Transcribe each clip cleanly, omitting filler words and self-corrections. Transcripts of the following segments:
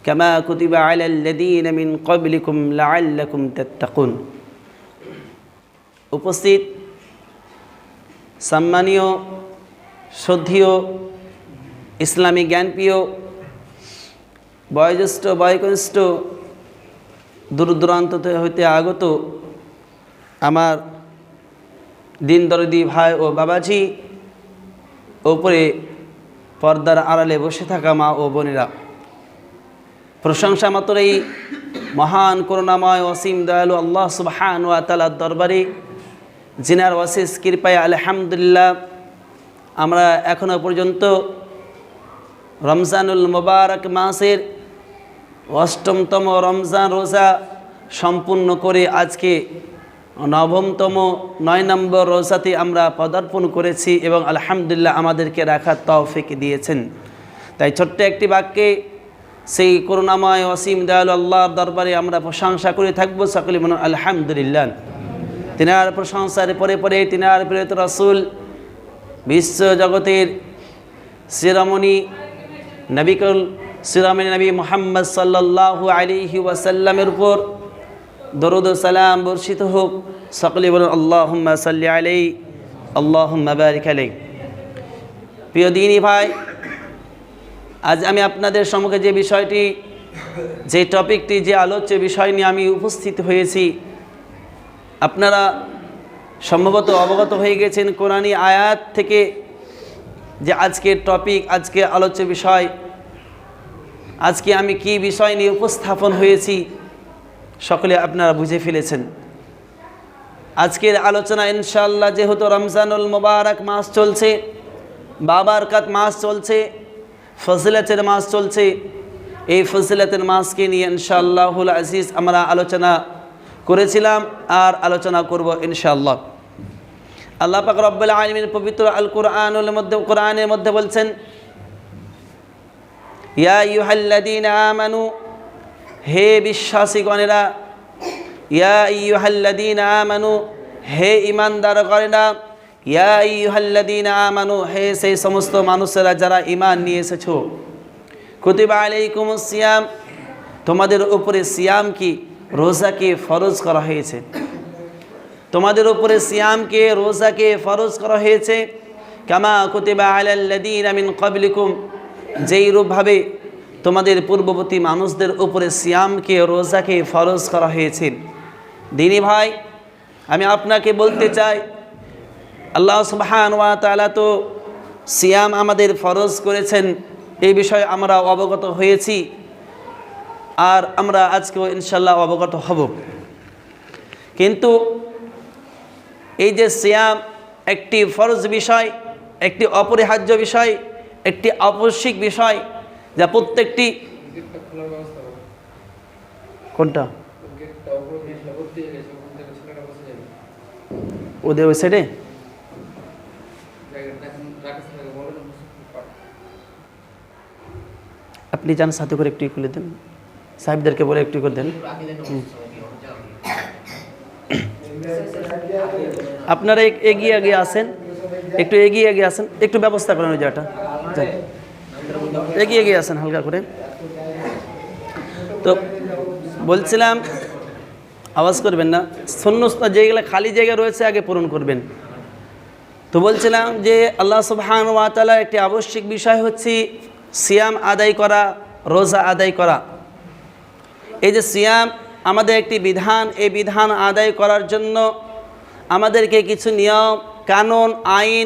কামা কুতিবা আলাল্লাযীনা মিন ক্বাবলিকুম লাআল্লাকুম তাত্তাকুন। উপস্থিত সম্মানীয় শ্রদ্ধেয় ইসলামী জ্ঞানপ্রিয় বয়োজ্যেষ্ঠ বয়োকনিষ্ঠ দূর দূরান্ত হইতে আগত আমার দিন দরদি ভাই ও বাবাজি, ওপরে পর্দার আড়ালে বসে থাকা মা ও বোনেরা, প্রশংসা মাত্র এই মহান করুণাময় অসীম দয়ালু আল্লাহ সুবহানাহু ওয়া তাআলার দরবারে, যিনার অশেষ কৃপায় আলহামদুলিল্লাহ আমরা এখনও পর্যন্ত রমজানুল মুবারক মাসের ৮ম রমজান রোজা সম্পূর্ণ করে আজকে ৯তম ৯ নম্বর রোজাতে আমরা পদার্পণ করেছি এবং আলহামদুলিল্লাহ আমাদেরকে রাখার তৌফিক দিয়েছেন। তাই ছোট্ট একটি বাক্যে সেই করুণাময় অসীম দয়ালু আল্লাহর দরবারে আমরা প্রশংসা করে থাকবো সকলে বলুন আলহামদুলিল্লাহ। তিনার প্রশংসার পরে পরে তিনার প্রেরিত রাসূল বিশ্ব জগতের শিরোমণি নবিকুল শিরোমণি নবী মুহাম্মদ সাল্লাল্লাহু আলাইহি ওয়াসাল্লামের উপর দরুদ ও সালাম বর্ষিত হোক। সকলে বলুন আল্লাহুম্মা সাল্লি আলাইহি আল্লাহুম্মা বারিক আলাইহি। প্রিয় দিনী ভাই, আজ আমি আপনাদের সম্মুখে যে বিষয়টি, যে টপিকটি, যে আলোচ্য বিষয় নিয়ে আমি উপস্থিত হয়েছি, আপনারা সম্ভবত অবগত হয়ে গেছেন কোরআনী আয়াত থেকে যে আজকের টপিক, আজকে আলোচ্য বিষয়, আজকে আমি কি বিষয় নিয়ে উপস্থাপন হয়েছি সকলে আপনারা বুঝে ফেলেছেন। আজকের আলোচনা ইনশাআল্লাহ, যেহেতু রমজানুল মুবারক মাস চলছে, বাবরকত মাস চলছে, ফজিলতের মাস চলছে, এই ফজিলতের মাসকে নিয়ে ইনশাআল্লাহুল আজিজ আমরা আলোচনা করেছিলাম আর আলোচনা করব ইনশাআল্লাহ। আল্লাহ পাক রব্বুল আলামিন পবিত্র আল কোরআনের মধ্যে বলছেন, ইয়া আইয়ুহাল্লাযীনা আমানু, হে বিশ্বাসীগণেরা, ইয়া আইয়ুহাল্লাযীনা আমানু, হে ঈমানদারগণেরা, ইয়া আইয়ুহাল্লাযীনা আমানু, হে সেই সমস্ত মানুষেরা যারা ঈমান নিয়ে এসেছো, কুতিবা আলাইকুমুস সিয়াম, তোমাদের উপরে সিয়াম কি, রোজাকে ফরজ করা হয়েছে। তোমাদের উপরে সিয়ামকে, রোজাকে ফরজ করা হয়েছে। কামা কুতিবা আলাল্লাযীনা মিন ক্বাবলিকুম, যেই রূপভাবে তোমাদের পূর্ববর্তী মানুষদের উপরে সিয়ামকে, রোজাকে ফরজ করা হয়েছে। দিনী ভাই, আমি আপনাকে বলতে চাই, আল্লাহ সুবহানাহু ওয়া তাআলা তো সিয়াম আমাদের ফরজ করেছেন, এই বিষয়ে আমরা অবগত হয়েছি আর আমরা আজকেও ইনশাআল্লাহ অবগত হব। কিন্তু এই যে সিয়াম একটি ফরজ বিষয়, একটি অপরিহার্য বিষয়, একটি আবশ্যিক বিষয়, যা প্রত্যেকটি কোনটা ওদের ওই সাইডে আপনি যান, সাথে করে একটু খুলে দেন, সাহেবদেরকে বলে একটু করে দেন। আপনারা এগিয়ে এগিয়ে আসেন, একটু এগিয়ে এগিয়ে আসেন, একটু ব্যবস্থা করেন ওই জায়গাটা, এগিয়ে এগিয়ে আসেন হালকা করে। তো বলছিলাম, আওয়াজ করবেন না, শূন্যস্থান যেগুলো খালি জায়গা রয়েছে আগে পূরণ করবেন। তো বলছিলাম যে আল্লাহ সুবহানাহু ওয়া তাআলা একটি আবশ্যিক বিষয় হচ্ছে সিয়াম আদায় করা, রোজা আদায় করা। এই যে সিয়াম আমাদের একটি বিধান, এই বিধান আদায় করার জন্য আমাদেরকে কিছু নিয়ম কানুন আইন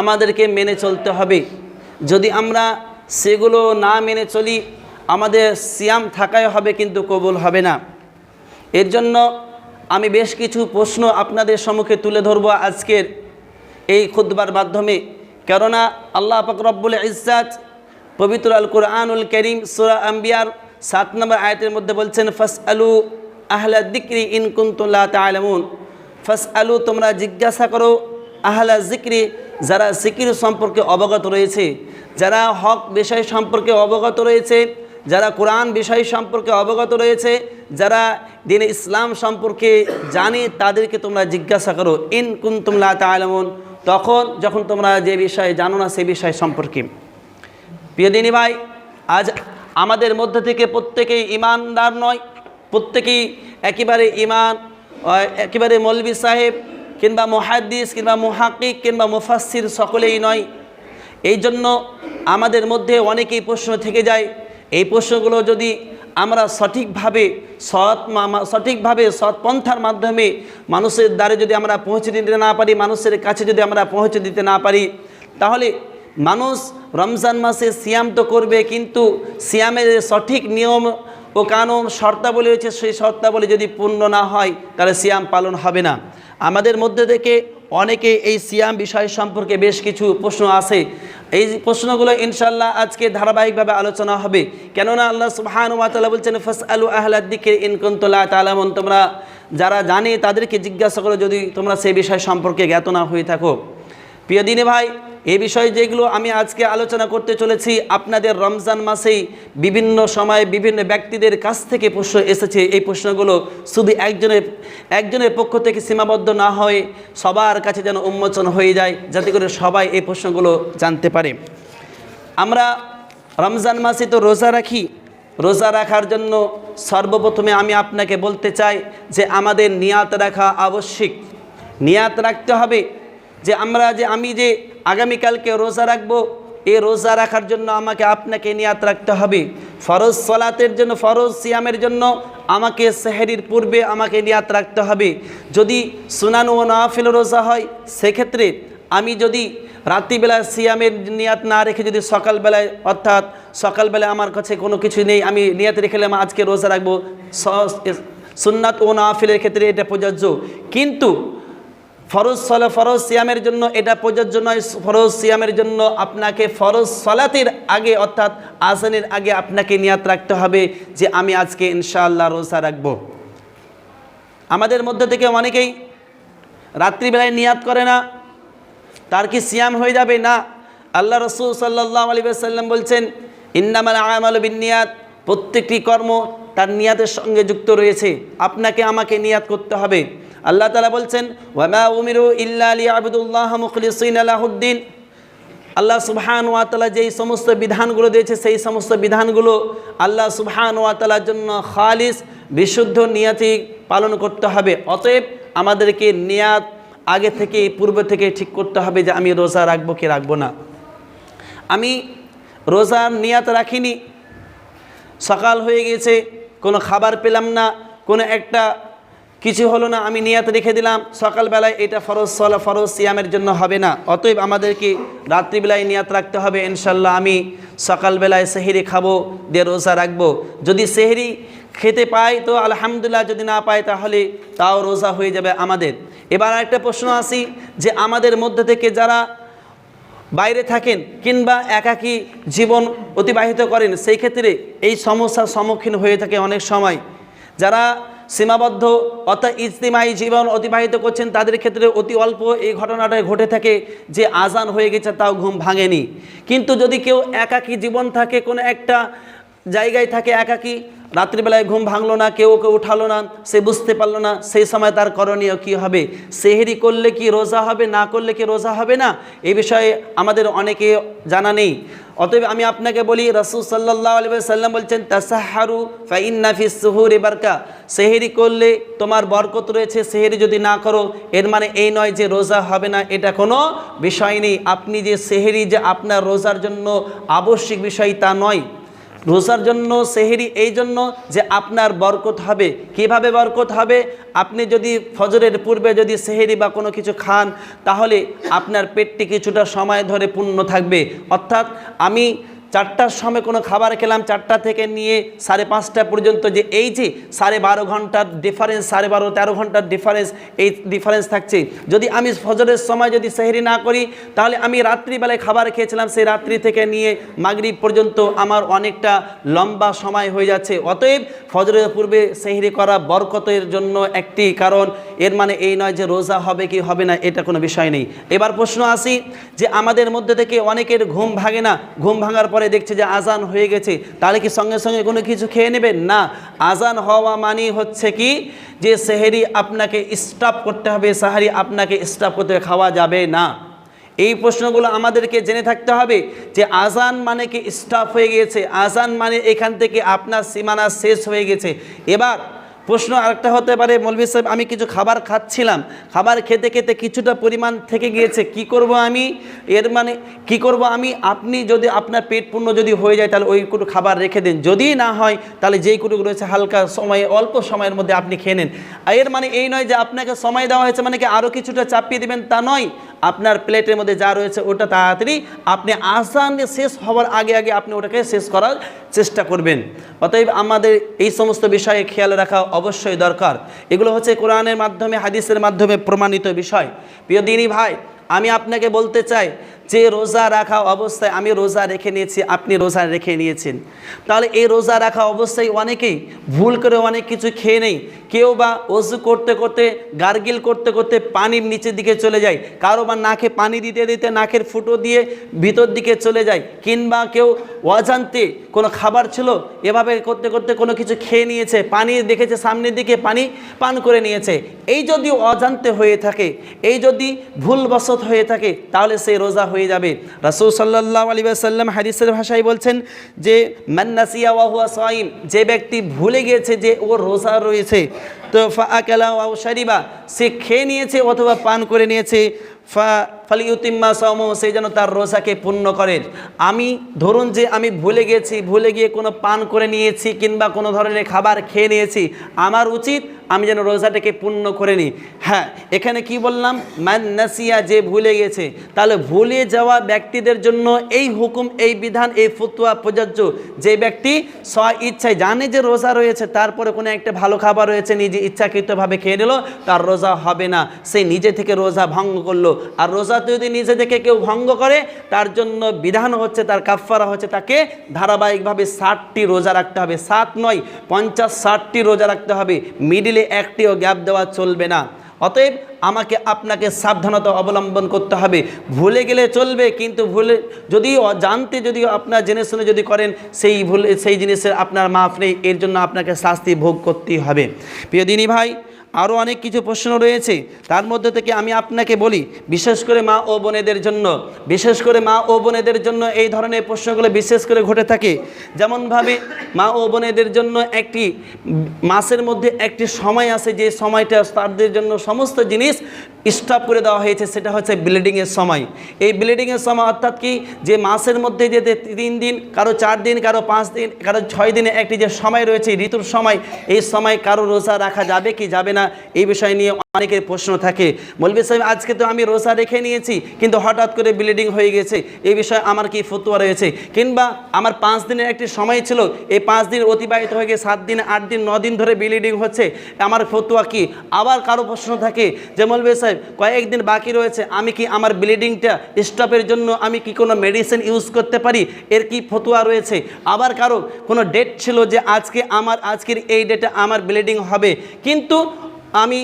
আমাদেরকে মেনে চলতে হবে। যদি আমরা সেগুলো না মেনে চলি, আমাদের সিয়াম থাকাই হবে কিন্তু কবুল হবে না। এর জন্য আমি বেশ কিছু প্রশ্ন আপনাদের সম্মুখে তুলে ধরব আজকের এই খুতবার মাধ্যমে। কেননা আল্লাহ পাক রব্বুল ইজ্জাত পবিত্র আল কোরআনুল কারীম সূরা আম্বিয়ার 7 নম্বর আয়াতের মধ্যে বলছেন, ফাসআলু আহলা যিকরি ইন কুনতুম লা তা'লামুন। ফাসআলু, তোমরা জিজ্ঞাসা করো, আহলা যিকরি, যারা জিকির সম্পর্কে অবগত রয়েছে, যারা হক বিষয় সম্পর্কে অবগত রয়েছে, যারা কোরআন বিষয় সম্পর্কে অবগত রয়েছে, যারা দ্বীন ইসলাম সম্পর্কে জানে, তাদেরকে তোমরা জিজ্ঞাসা করো ইন কুনতুম লা তা'লামুন, যখন তোমরা যে বিষয়ে জানো না সে বিষয় সম্পর্কে। প্রিয় দিনী ভাই, আজ আমাদের মধ্যে থেকে প্রত্যেকেই ইমানদার নয়, প্রত্যেকেই একেবারে মৌলবি সাহেব কিংবা মুহাদ্দিস কিংবা মুহাক্কিক কিংবা মুফাসসির সকলেই নয়। এই জন্য আমাদের মধ্যে অনেকেই প্রশ্ন থেকে যায়। এই প্রশ্নগুলো যদি আমরা সঠিকভাবে সৎ পন্থার মাধ্যমে মানুষের দ্বারে যদি আমরা পৌঁছে দিতে না পারি, মানুষের কাছে যদি আমরা পৌঁছে দিতে না পারি, তাহলে মানুষ রমজান মাসে সিয়াম তো করবে, কিন্তু সিয়ামের সঠিক নিয়ম ও কানুন শর্তাবলী রয়েছে, সেই শর্তাবলী যদি পূর্ণ না হয় তাহলে সিয়াম পালন হবে না। আমাদের মধ্যে থেকে অনেকে এই সিয়াম বিষয় সম্পর্কে বেশ কিছু প্রশ্ন আছে। এই প্রশ্নগুলো ইনশাআল্লাহ আজকে ধারাবাহিকভাবে আলোচনা হবে। কেননা আল্লাহ সুবহানাহু ওয়া তাআলা বলছেন, ফাসআলু আহলাদ যিকরি ইন কুনতুম লা তা'লামুন, তোমরা যারা জানে তাদেরকে জিজ্ঞাসা করো যদি তোমরা সেই বিষয় সম্পর্কে জ্ঞাত না হয়ে থাকো। প্রিয় দিনী ভাই, এই বিষয়ে যেগুলো আমি আজকে আলোচনা করতে চলেছি, আপনাদের রমজান মাসেই বিভিন্ন সময়ে বিভিন্ন ব্যক্তিদের কাছ থেকে প্রশ্ন এসেছে। এই প্রশ্নগুলো শুধু একজনের পক্ষ থেকে সীমাবদ্ধ না হয়ে সবার কাছে যেন উন্মোচন হয়ে যায়, যাতে করে সবাই এই প্রশ্নগুলো জানতে পারে। আমরা রমজান মাসে তো রোজা রাখি। রোজা রাখার জন্য সর্বপ্রথমে আমি আপনাকে বলতে চাই যে আমাদের নিয়াত রাখা আবশ্যক। নিয়াত রাখতে হবে যে আমি যে আগামীকালকে রোজা রাখবো, এই রোজা রাখার জন্য আপনাকে নিয়াত রাখতে হবে। ফরজ সালাতের জন্য, ফরজ সিয়ামের জন্য আমাকে সেহরির পূর্বে আমাকে নিয়াত রাখতে হবে। যদি সুনান ও নাফিল রোজা হয়, সেক্ষেত্রে আমি যদি রাত্রিবেলায় সিয়ামের নিয়াত না রেখে যদি সকালবেলায়, অর্থাৎ সকালবেলায় আমার কাছে কোনো কিছু নেই, আমি নিয়াত রেখেলাম আজকে রোজা রাখবো, সুন্নাত ও নাফিলের ক্ষেত্রে এটা প্রযোজ্য। কিন্তু ফরজ সিয়ামের জন্য এটা প্রযোজ্য নয়। ফরজ সিয়ামের জন্য আপনাকে ফরজ সালাতের আগে, অর্থাৎ আযানের আগে আপনাকে নিয়াত রাখতে হবে যে আমি আজকে ইনশাআল্লাহ রোজা রাখব। আমাদের মধ্যে থেকে অনেকেই রাত্রিবেলায় নিয়াত করে না, তার কি সিয়াম হয়ে যাবে? না। আল্লাহ রাসূল সাল্লাল্লাহু আলাইহি ওয়াসাল্লাম বলছেন, ইন্নামাল আমালু বিন্নিয়াত, প্রত্যেকটি কর্ম তার নিয়াতের সঙ্গে যুক্ত রয়েছে। আপনাকে আমাকে নিয়াত করতে হবে। আল্লাহ তাআলা বলছেন, ওয়ামা উমিরু ইল্লা লিয়াবুদুল্লাহা মুখলিসিনা লাহুদ্দিন। আল্লাহ সুবহানাহু ওয়া তাআলা যেই সমস্ত বিধানগুলো দিয়েছে, সেই সমস্ত বিধানগুলো আল্লাহ সুবহানাহু ওয়া তাআলার জন্য খালিস বিশুদ্ধ নিয়াতে পালন করতে হবে। অতএব আমাদেরকে নিয়াত আগে থেকে, পূর্বে থেকে ঠিক করতে হবে যে আমি রোজা রাখবো কি রাখবো না। আমি রোজার নিয়াত রাখিনি, সকাল হয়ে গেছে, কোনো খাবার পেলাম না, কোনো একটা কিছু হলো না, আমি নিয়াত রেখে দিলাম সকালবেলায়, এটা ফরজ সিয়ামের জন্য হবে না। অতএব আমাদেরকে রাত্রিবেলায় নিয়াত রাখতে হবে ইনশাল্লাহ আমি সকালবেলায় সেহরি খাবো, দিয়ে রোজা রাখবো। যদি সেহরি খেতে পাই তো আলহামদুলিল্লাহ, যদি না পাই তাহলে তাও রোজা হয়ে যাবে আমাদের। এবার একটা প্রশ্ন আসি যে আমাদের মধ্যে থেকে যারা বাইরে থাকেন কিংবা একাকী জীবন অতিবাহিত করেন, সেই ক্ষেত্রে এই সমস্যার সম্মুখীন হয়ে থাকে অনেক সময়। যারা সীমাবদ্ধ অর্থাৎ ইজতিমাই জীবন অতিবাহিত করছেন, তাদের ক্ষেত্রে অতি অল্প এই ঘটনাটা ঘটে থাকে যে আজান হয়ে গেছে তাও ঘুম ভাঙেনি। কিন্তু যদি কেউ একাকী জীবন থাকে, কোনো একটা জায়গায় থাকে একাকী, রাত্রিবেলায় ঘুম ভাঙলো না, কেউ উঠালো না, সে বুঝতে পারলো না, সেই সময় তার করণীয় কী হবে? সেহরি করলে কি রোজা হবে, না করলে কি রোজা হবে না? এই বিষয়ে আমাদের অনেকে জানা নেই। অতএব আমি আপনাকে বলি, রাসূল সাল্লাল্লাহু আলাইহি ওয়াসাল্লাম বলছেন, তাসাহহারু ফাইন্না ফিস সুহুরি বারকা। সেহরি করলে তোমার বরকত রয়েছে, সেহরি যদি না করো এর মানে এই নয় যে রোজা হবে না, এটা কোনো বিষয় নেই। আপনি যে সেহরি যে আপনার রোজার জন্য আবশ্যিক বিষয় তা নয়। রোজার জন্য সেহরি এই জন্য যে আপনার বরকত হবে। কিভাবে বরকত হবে? আপনি যদি ফজরের পূর্বে যদি সেহরি বা কোনো কিছু খান, তাহলে আপনার পেটটি কিছুটা সময় ধরে পূর্ণ থাকবে। অর্থাৎ আমি 4টার সময় কোনো খাবার খেলাম, 4টা থেকে নিয়ে 5:30 পর্যন্ত যে এই যে 12.5 ঘন্টার ডিফারেন্স, 12.5-13 ঘন্টার ডিফারেন্স, এই ডিফারেন্স থাকছে। যদি আমি ফজরের সময় যদি সেহরি না করি, তাহলে আমি রাত্রিবেলায় খাবার খেয়েছিলাম, সেই রাত্রি থেকে নিয়ে মাগরিব পর্যন্ত আমার অনেকটা লম্বা সময় হয়ে যাচ্ছে। অতএব ফজরের পূর্বে সেহরি করা বরকতের জন্য একটি কারণ, এর মানে এই নয় যে রোজা হবে কি হবে না, এটা কোনো বিষয় নেই। এবার প্রশ্ন আসি যে আমাদের মধ্যে থেকে অনেকের ঘুম ভাঙে না, ঘুম ভাঙার পরে দেখছে যে আজান হয়ে গেছে, তাহলে কি সঙ্গে সঙ্গে কোনো কিছু খেয়ে নেবেন? না। আজান হওয়া মানে হচ্ছে কি যে সেহরি আপনাকে স্টপ করতে হবে, সাহারি আপনাকে স্টপ করতে, খাওয়া যাবে না। এই প্রশ্নগুলো আমাদেরকে জেনে থাকতে হবে যে আজান মানে কি স্টপ হয়ে গিয়েছে, আজান মানে এখান থেকে আপনার সীমানা শেষ হয়ে গেছে। এবার প্রশ্ন আরেকটা হতে পারে, মৌলভী সাহেব আমি কিছু খাবার খাচ্ছিলাম, খাবার খেতে খেতে কিছুটা পরিমাণ থেকে গিয়েছে, কি করব আমি? এর মানে কি করব আমি? আপনি যদি আপনার পেট পূর্ণ যদি হয়ে যায় তাহলে ওই কুটু খাবার রেখে দিন, যদি না হয় তাহলে যেই কুটুগুলো রয়েছে হালকা সময়ে অল্প সময়ের মধ্যে আপনি খেয়ে নেন। এর মানে এই নয় যে আপনাকে সময় দেওয়া হয়েছে মানে কি আরও কিছুটা চাপিয়ে দেবেন, তা নয়। আপনার প্লেটের মধ্যে যা রয়েছে ওটা তাড়াতাড়ি আপনি আজান শেষ হওয়ার আগে আগে আপনি ওটাকে শেষ করার চেষ্টা করবেন। অতএব আমাদের এই সমস্ত বিষয়ে খেয়াল রাখা অবশ্যই দরকার। এগুলো হচ্ছে কোরআনের মাধ্যমে হাদিসের মাধ্যমে প্রমাণিত বিষয়। প্রিয় দিনী ভাই, আমি আপনাকে বলতে চাই যে রোজা রাখা অবস্থায় আমি রোজা রেখে নিয়েছি, আপনি রোজা রেখে নিয়েছেন, তাহলে এই রোজা রাখা অবস্থায় অনেকেই ভুল করে অনেক কিছু খেয়ে নেই। কেউ বা ওযু করতে করতে গার্গিল করতে করতে পানির নিচের দিকে চলে যায়, কারো বা নাকে পানি দিতে দিতে নাকের ফুটো দিয়ে ভিতর দিকে চলে যায়, কিংবা কেউ অজান্তে কোনো খাবার ছিল এভাবে করতে করতে কোনো কিছু খেয়ে নিয়েছে, পানি দেখেছে সামনের দিকে পানি পান করে নিয়েছে। এই যদি অজান্তে হয়ে থাকে, এই যদি ভুলবশত হয়ে থাকে, তাহলে সেই রোজা হয়ে যাবে। রাসূল সাল্লাল্লাহু আলাইহি ওয়াসাল্লাম হাদিসের ভাষায় বলছেন যে মান নাসিয়া ওয়া হুয়া সাইম, যে ব্যক্তি ভুলে গিয়েছে যে ও রোজা রয়েছে, তো ফাআকালা ওয়া শারিবা, সে খেয়ে নিয়েছে অথবা পান করে নিয়েছে, ফালিউতিম্মা সাওমু, সে যেন তার রোজাকে পূর্ণ করে। আমি ধরুন যে আমি ভুলে গেছি, ভুলে গিয়ে কোনো পান করে নিয়েছি কিংবা কোনো ধরনের খাবার খেয়ে নিয়েছি, আমার উচিত আমি যেন রোজাটাকে পূর্ণ করে নিই। হ্যাঁ, এখানে কি বললাম? মান নাসিয়া, যে ভুলে গেছে। তাহলে ভুলে যাওয়া ব্যক্তিদের জন্য এই হুকুম, এই বিধান, এই ফতোয়া প্রযোজ্য। যে ব্যক্তি স্ব ইচ্ছায় জানে যে রোজা রয়েছে, তারপরে কোনো একটা ভালো খাবার রয়েছে, নিজে ইচ্ছাকৃতভাবে খেয়ে নিল, তার রোজা হবে না, সে নিজে থেকে রোজা ভঙ্গ করলো। আর রোজা যদি নিজে থেকে কেউ ভঙ্গ করে, তার জন্য বিধান হচ্ছে, তার কাফফারা হচ্ছে, তাকে ধারাবাহিকভাবে 60টি রোজা রাখতে হবে। 7 নয়, 50-60টি রোজা রাখতে হবে, মিডিলে একটিও গ্যাপ দেওয়া চলবে না। অতএব আমাকে আপনাকে সাবধানতা অবলম্বন করতে হবে। ভুলে গেলে চলবে, কিন্তু ভুলে যদি জানতে যদি আপনার জেনে শুনে যদি করেন, সেই জিনিসের আপনার মাফ নেই, এর জন্য আপনাকে শাস্তি ভোগ করতেই হবে। প্রিয় দিনী ভাই, আরও অনেক কিছু প্রশ্ন রয়েছে, তার মধ্যে থেকে আমি আপনাকে বলি, বিশেষ করে মা ও বোনেদের জন্য, বিশেষ করে মা ও বোনেদের জন্য এই ধরনের প্রশ্নগুলো বিশেষ করে ঘটে থাকে। যেমনভাবে মা ও বোনেদের জন্য একটি মাসের মধ্যে একটি সময় আছে, যে সময়টা তাদের জন্য সমস্ত জিনিস স্টপ করে দেওয়া হয়েছে, সেটা হচ্ছে ব্লিডিংয়ের সময়। এই ব্লিডিংয়ের সময় অর্থাৎ কি, যে মাসের মধ্যে যে 3 দিন, কারো 4 দিন, কারো 5 দিন, কারো 6 দিনে একটি যে সময় রয়েছে ঋতুর সময়, এই সময় কারো রোজা রাখা যাবে কি যাবে না, এই বিষয় নিয়ে অনেকের প্রশ্ন থাকে। মৌলভী সাহেব, আজকে তো আমি রোজা রেখে নিয়েছি, কিন্তু হঠাৎ করে ব্লিডিং হয়ে গেছে, এই বিষয়ে আমার কি ফতোয়া রয়েছে? কিংবা আমার 5 দিনের একটি সময় ছিল, এই 5 দিন অতিবাহিত হয়ে গিয়ে 7 দিন, 8 দিন, 9 দিন ধরে ব্লিডিং হচ্ছে, আমার ফতোয়া কি? আবার কারো প্রশ্ন থাকে যে মৌলভী সাহেব কয়েকদিন বাকি রয়েছে, আমি কি আমার ব্লিডিংটা স্টপের জন্য আমি কি কোনো মেডিসিন ইউজ করতে পারি, এর কি ফতোয়া রয়েছে? আবার কারো কোনো ডেট ছিল যে আজকের এই ডেটে আমার ব্লিডিং হবে, কিন্তু আমি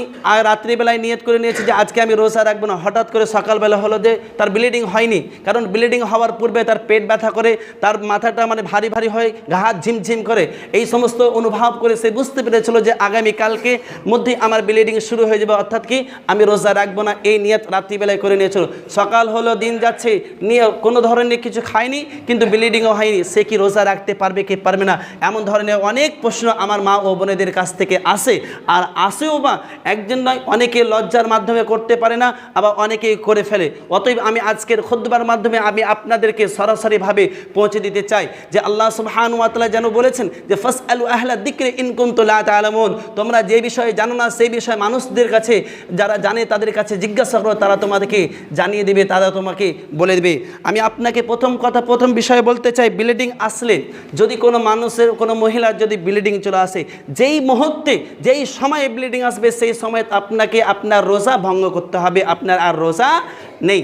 রাত্রিবেলায় নিয়ত করে নিয়েছি যে আজকে আমি রোজা রাখবো না, হঠাৎ করে সকালবেলা হলো যে তার ব্লিডিং হয়নি। কারণ ব্লিডিং হওয়ার পূর্বে তার পেট ব্যথা করে, তার মাথাটা মানে ভারী ভারী হয়, হাত ঝিমঝিম করে, এই সমস্ত অনুভব করে সে বুঝতে পেরেছিল যে আগামীকালকে মধ্যেই আমার ব্লিডিং শুরু হয়ে যাবে, অর্থাৎ কি আমি রোজা রাখবো না, এই নিয়ত রাত্রিবেলায় করে নিয়েছিল। সকাল হলো, দিন যাচ্ছে, নিয়ে কোনো ধরনের কিছু খায়নি, কিন্তু ব্লিডিংও হয়নি, সে কি রোজা রাখতে পারবে কি পারবে না? এমন ধরনের অনেক প্রশ্ন আমার মা ও বোনেদের কাছ থেকে আসে, আর আসেও বা একজন নয়, অনেকে লজ্জার মাধ্যমে করতে পারে না, আবার অনেকেই করে ফেলে। অতএব আমি আজকের খুতবার মাধ্যমে আমি আপনাদেরকে সরাসরিভাবে পৌঁছে দিতে চাই যে আল্লাহ সুবহানাহু ওয়া তাআলা যেন বলেছেন যে ফাসআলু আহলা যিকরি ইন কুনতুম লা তা'লামুন, তোমরা যে বিষয়ে জানো না সেই বিষয়ে মানুষদের কাছে, যারা জানে তাদের কাছে জিজ্ঞাসা করো, তারা তোমাদেরকে জানিয়ে দেবে, তারা তোমাকে বলে দেবে। আমি আপনাকে প্রথম বিষয়ে বলতে চাই, ব্লিডিং আসলে যদি কোনো মানুষের, কোনো মহিলার যদি ব্লিডিং চলে আসে, যেই মুহূর্তে যেই সময়ে ব্লিডিং আসবে, সেই সময় আপনাকে আপনার রোজা ভঙ্গ করতে হবে, আপনার আর রোজা নেই।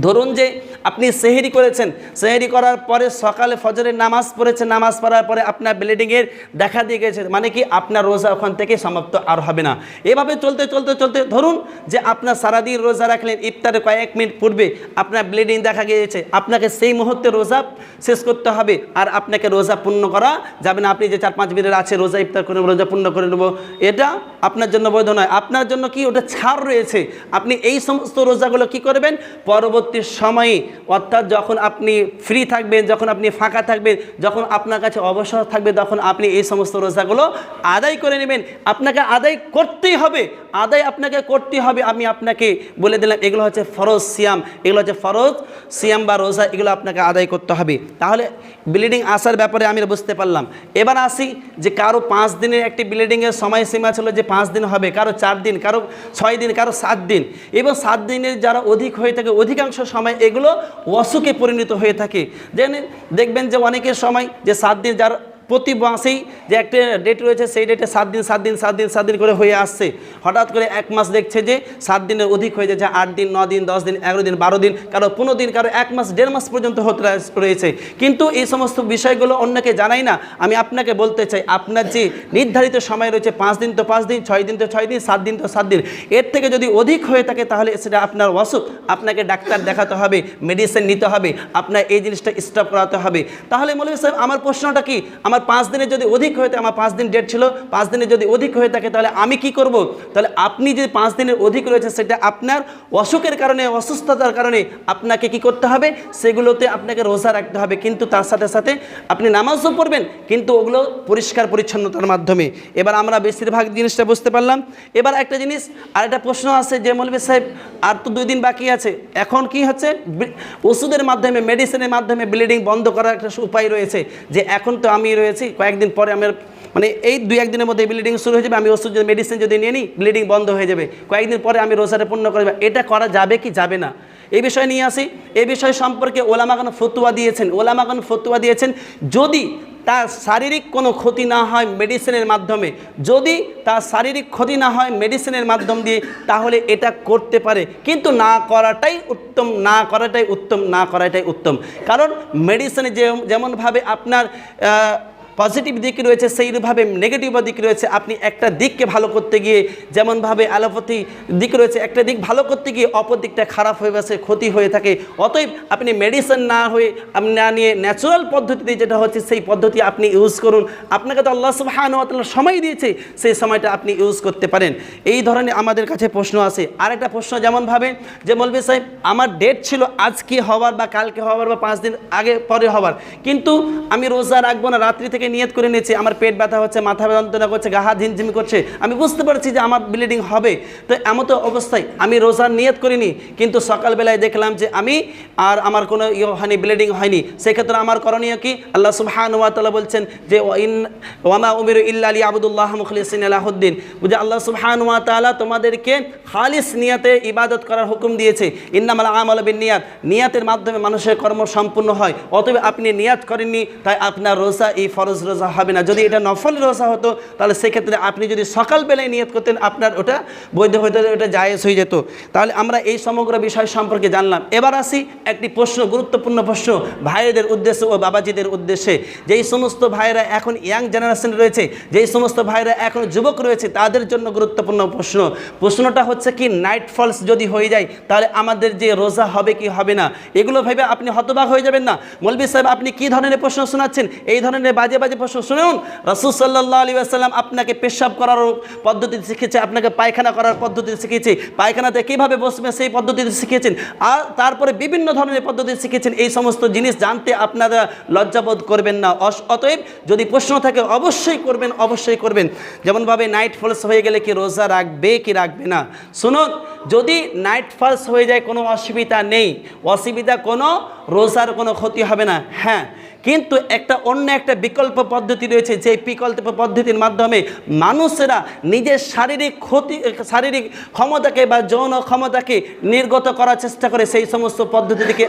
ধরুন যে আপনি সেহরি করেছেন, সেহরি করার পরে সকালে ফজরের নামাজ পড়েছেন, নামাজ পড়ার পরে আপনার ব্লিডিংয়ের দেখা দিয়ে গেছে, মানে কি আপনার রোজা ওখান থেকে সমাপ্ত আর হবে না। এভাবে চলতে চলতে চলতে ধরুন যে আপনার সারাদিন রোজা রাখলেন, ইফতারের কয়েক মিনিট পূর্বে আপনার ব্লিডিং দেখা গিয়েছে, আপনাকে সেই মুহূর্তে রোজা শেষ করতে হবে, আর আপনাকে রোজা পূর্ণ করা যাবে না। আপনি যে 4-5 মিনিট আছে রোজা ইফতার করে নেব, রোজা পূর্ণ করে নেব, এটা আপনার জন্য বৈধ নয়। আপনার জন্য কি ওটা ছাড় রয়েছে, আপনি এই সমস্ত রোজাগুলো কি করবেন, পরবর্তী পরবর্তী সময়ে অর্থাৎ যখন আপনি ফ্রি থাকবেন, যখন আপনি ফাঁকা থাকবেন, যখন আপনার কাছে অবসর থাকবে, তখন আপনি এই সমস্ত রোজাগুলো আদায় করে নেবেন। আপনাকে আদায় করতেই হবে, আদায় আপনাকে করতেই হবে। আমি আপনাকে বলে দিলাম এগুলো হচ্ছে ফরজ সিয়াম, এগুলো হচ্ছে ফরজ সিয়াম বা রোজা, এগুলো আপনাকে আদায় করতে হবে। তাহলে ব্লিডিং আসার ব্যাপারে আমি বুঝতে পারলাম। এবার আসি যে কারো 5 দিনের একটি ব্লিডিংয়ের সময়সীমা ছিল যে 5 দিন হবে, কারো 4 দিন, কারো 6 দিন, কারো 7 দিন। এবং 7 দিনের যারা অধিক হয়ে থাকে অধিকাংশ সময় এগুলো অসুখে পরিণত হয়ে থাকে। দেখবেন যে অনেকের সময় যে 7 দিন, যার প্রতি মাসেই যে একটা ডেট রয়েছে সেই ডেটে 7 দিন 7 দিন 7 দিন 7 দিন করে হয়ে আসছে, হঠাৎ করে এক মাস দেখছে যে 7 দিনের অধিক হয়ে যাচ্ছে, 8 দিন 9 দিন 10 দিন 11 দিন 12 দিন, কারো 15 দিন, কারো 1 মাস 1.5 মাস পর্যন্ত হতে রয়েছে। কিন্তু এই সমস্ত বিষয়গুলো অন্যকে জানাই না। আমি আপনাকে বলতে চাই, আপনার যে নির্ধারিত সময় রয়েছে 5 দিন তো 5 দিন, 6 দিন তো 6 দিন, 7 দিন তো 7 দিন, এর থেকে যদি অধিক হয়ে থাকে তাহলে সেটা আপনার অসুখ, আপনাকে ডাক্তার দেখাতে হবে, মেডিসিন নিতে হবে, আপনার এই জিনিসটা স্টপ করাতে হবে। তাহলে মৌলভী সাহেব আমার প্রশ্নটা কি, আমার 5 দিনের যদি অধিক হয়ে থাকে, আমার 5 দিন ডেট ছিল, 5 দিনের যদি অধিক হয়ে থাকে তাহলে আমি কি করব? তাহলে আপনি যদি 5 দিনের অধিক রয়েছে সেটা আপনার অসুখের কারণে, অসুস্থতার কারণে আপনাকে কি করতে হবে? সেগুলোতে আপনাকে রোজা রাখতে হবে, কিন্তু তার সাথে সাথে আপনি নামাজও পড়বেন, কিন্তু ওগুলো পরিষ্কার পরিচ্ছন্নতার মাধ্যমে। এবার আমরা বেশিরভাগ জিনিসটা বুঝতে পারলাম। এবার একটা জিনিস, আর একটা প্রশ্ন আছে যে মৌলভী সাহেব আর তো 2 দিন বাকি আছে, এখন কি হচ্ছে ওষুধের মাধ্যমে, মেডিসিনের মাধ্যমে ব্লিডিং বন্ধ করার একটা উপায় রয়েছে, যে এখন তো আমি রয়েছি, কয়েকদিন পরে আমার মানে এই 2-1 দিনের মধ্যে ব্লিডিং শুরু হয়ে যাবে, আমি ওষুধ যদি মেডিসিন যদি নিয়ে নিই ব্লিডিং বন্ধ হয়ে যাবে, কয়েকদিন পরে আমি রোজাটা পূর্ণ করব। এটা করা যাবে কি যাবে না, এই বিষয়ে নিয়ে আসি। এই বিষয় সম্পর্কে ওলামাগণ ফতোয়া দিয়েছেন, যদি তার শারীরিক কোনো ক্ষতি না হয় মেডিসিনের মাধ্যমে, যদি তার শারীরিক ক্ষতি না হয় মেডিসিনের মাধ্যম দিয়ে, তাহলে এটা করতে পারে, কিন্তু না করাটাই উত্তম। কারণ মেডিসিনে যেমনভাবে আপনার পজিটিভ দিক রয়েছে, সেইভাবে নেগেটিভ দিক রয়েছে। আপনি একটা দিককে ভালো করতে গিয়ে, যেমনভাবে অ্যালোপ্যাথি দিক রয়েছে, একটা দিক ভালো করতে গিয়ে অপর দিকটা খারাপ হয়ে গেছে, ক্ষতি হয়ে থাকে। অতএব আপনি মেডিসিন না নিয়ে ন্যাচারাল পদ্ধতিতে যেটা হচ্ছে সেই পদ্ধতি আপনি ইউজ করুন। আপনাকে তো আল্লাহ সুবহানাহু ওয়া তাআলা সময় দিয়েছে, সেই সময়টা আপনি ইউজ করতে পারেন। এই ধরনের আমাদের কাছে প্রশ্ন আছে। আরেকটা প্রশ্ন যেমনভাবে যে মৌলভী সাহেব আমার ডেট ছিল আজকে হওয়ার বা কালকে হওয়ার বা 5 দিন আগে পরে হওয়ার, কিন্তু আমি রোজা রাখবো না, রাত্রি থেকে নিয়ত করে নিয়েছি, আমার পেট ব্যথা হচ্ছে, মাথা যন্ত্রণা করছে, গা হাত ঝিমঝিম করছে, আমি বুঝতে পারছি যে আমার ব্লিডিং হবে। তো এমন তো অবস্থায় আমি রোজার নিয়ত করিনি, কিন্তু সকালবেলায় দেখলাম যে আমার কোনো ব্লিডিং হয়নি, সেক্ষেত্রে আমার করণীয় কি? আল্লাহ সুবহানাহু ওয়া তাআলা বলছেন যে ওয়ামা উমিরু ইল্লা লিয়াবুদুল্লাহ মুখলিসিনা লাহুদ্দিন, বুঝে আল্লাহ সুবহানাহু ওয়া তাআলা তোমাদেরকে খালিস নিয়তে ইবাদত করার হুকুম দিয়েছে। ইন্নামাল আমালু বিন্নিয়াত, নিয়তের মাধ্যমে মানুষের কর্ম সম্পূর্ণ হয়। অতএব আপনি নিয়ত করেননি, তাই আপনার রোজা এই ফরজ রোজা হবে না। যদি এটা নফল রোজা হতো তাহলে সেক্ষেত্রে আপনি যদি সকালবেলায় নিয়ত করতেন আপনার ওটা বৈধ হইতে, ওটা জায়েজ হয়ে যেত। তাহলে আমরা এই সমগ্র বিষয় সম্পর্কে জানলাম। এবার আসি একটি প্রশ্ন, গুরুত্বপূর্ণ প্রশ্ন ভাইদের উদ্দেশ্যে ও বাবাজিদের উদ্দেশ্যে। যেই সমস্ত ভাইরা এখন ইয়াং জেনারেশন রয়েছে, যেই সমস্ত ভাইরা এখন যুবক রয়েছে, তাদের জন্য গুরুত্বপূর্ণ প্রশ্নটা হচ্ছে কি, নাইট ফলস যদি হয়ে যায় তাহলে আমাদের যে রোজা হবে কি হবে না, এগুলো ভেবে আপনি হতবাক হয়ে যাবেন না। মৌলভী সাহেব আপনি কি ধরনের প্রশ্ন শোনাচ্ছেন, এই ধরনের বাজে প্রশ্ন শুনুন। রাসূল সাল্লাল্লাহু আলাইহি ওয়াসাল্লাম আপনাকে পেশাব করার পদ্ধতি শিখিয়েছে, আপনাকে পায়খানা করার পদ্ধতি শিখিয়েছে, পায়খানাতে কীভাবে বসবে সেই পদ্ধতিতে শিখিয়েছেন, আর তারপরে বিভিন্ন ধরনের পদ্ধতি শিখিয়েছেন। এই সমস্ত জিনিস জানতে আপনারা লজ্জাবোধ করবেন না। অতএব যদি প্রশ্ন থাকে অবশ্যই করবেন। যেমনভাবে নাইট ফলস হয়ে গেলে কি রোজা রাখবে কি রাখবে না? শুনুন, যদি নাইট ফলস হয়ে যায় কোনো অসুবিধা নেই, কোনো রোজার কোনো ক্ষতি হবে না। হ্যাঁ, কিন্তু অন্য একটা বিকল্প পদ্ধতি রয়েছে, যে বিকল্প পদ্ধতির মাধ্যমে মানুষেরা নিজের শারীরিক ক্ষমতাকে বা যৌন ক্ষমতাকে নির্গত করার চেষ্টা করে। সেই সমস্ত পদ্ধতি থেকে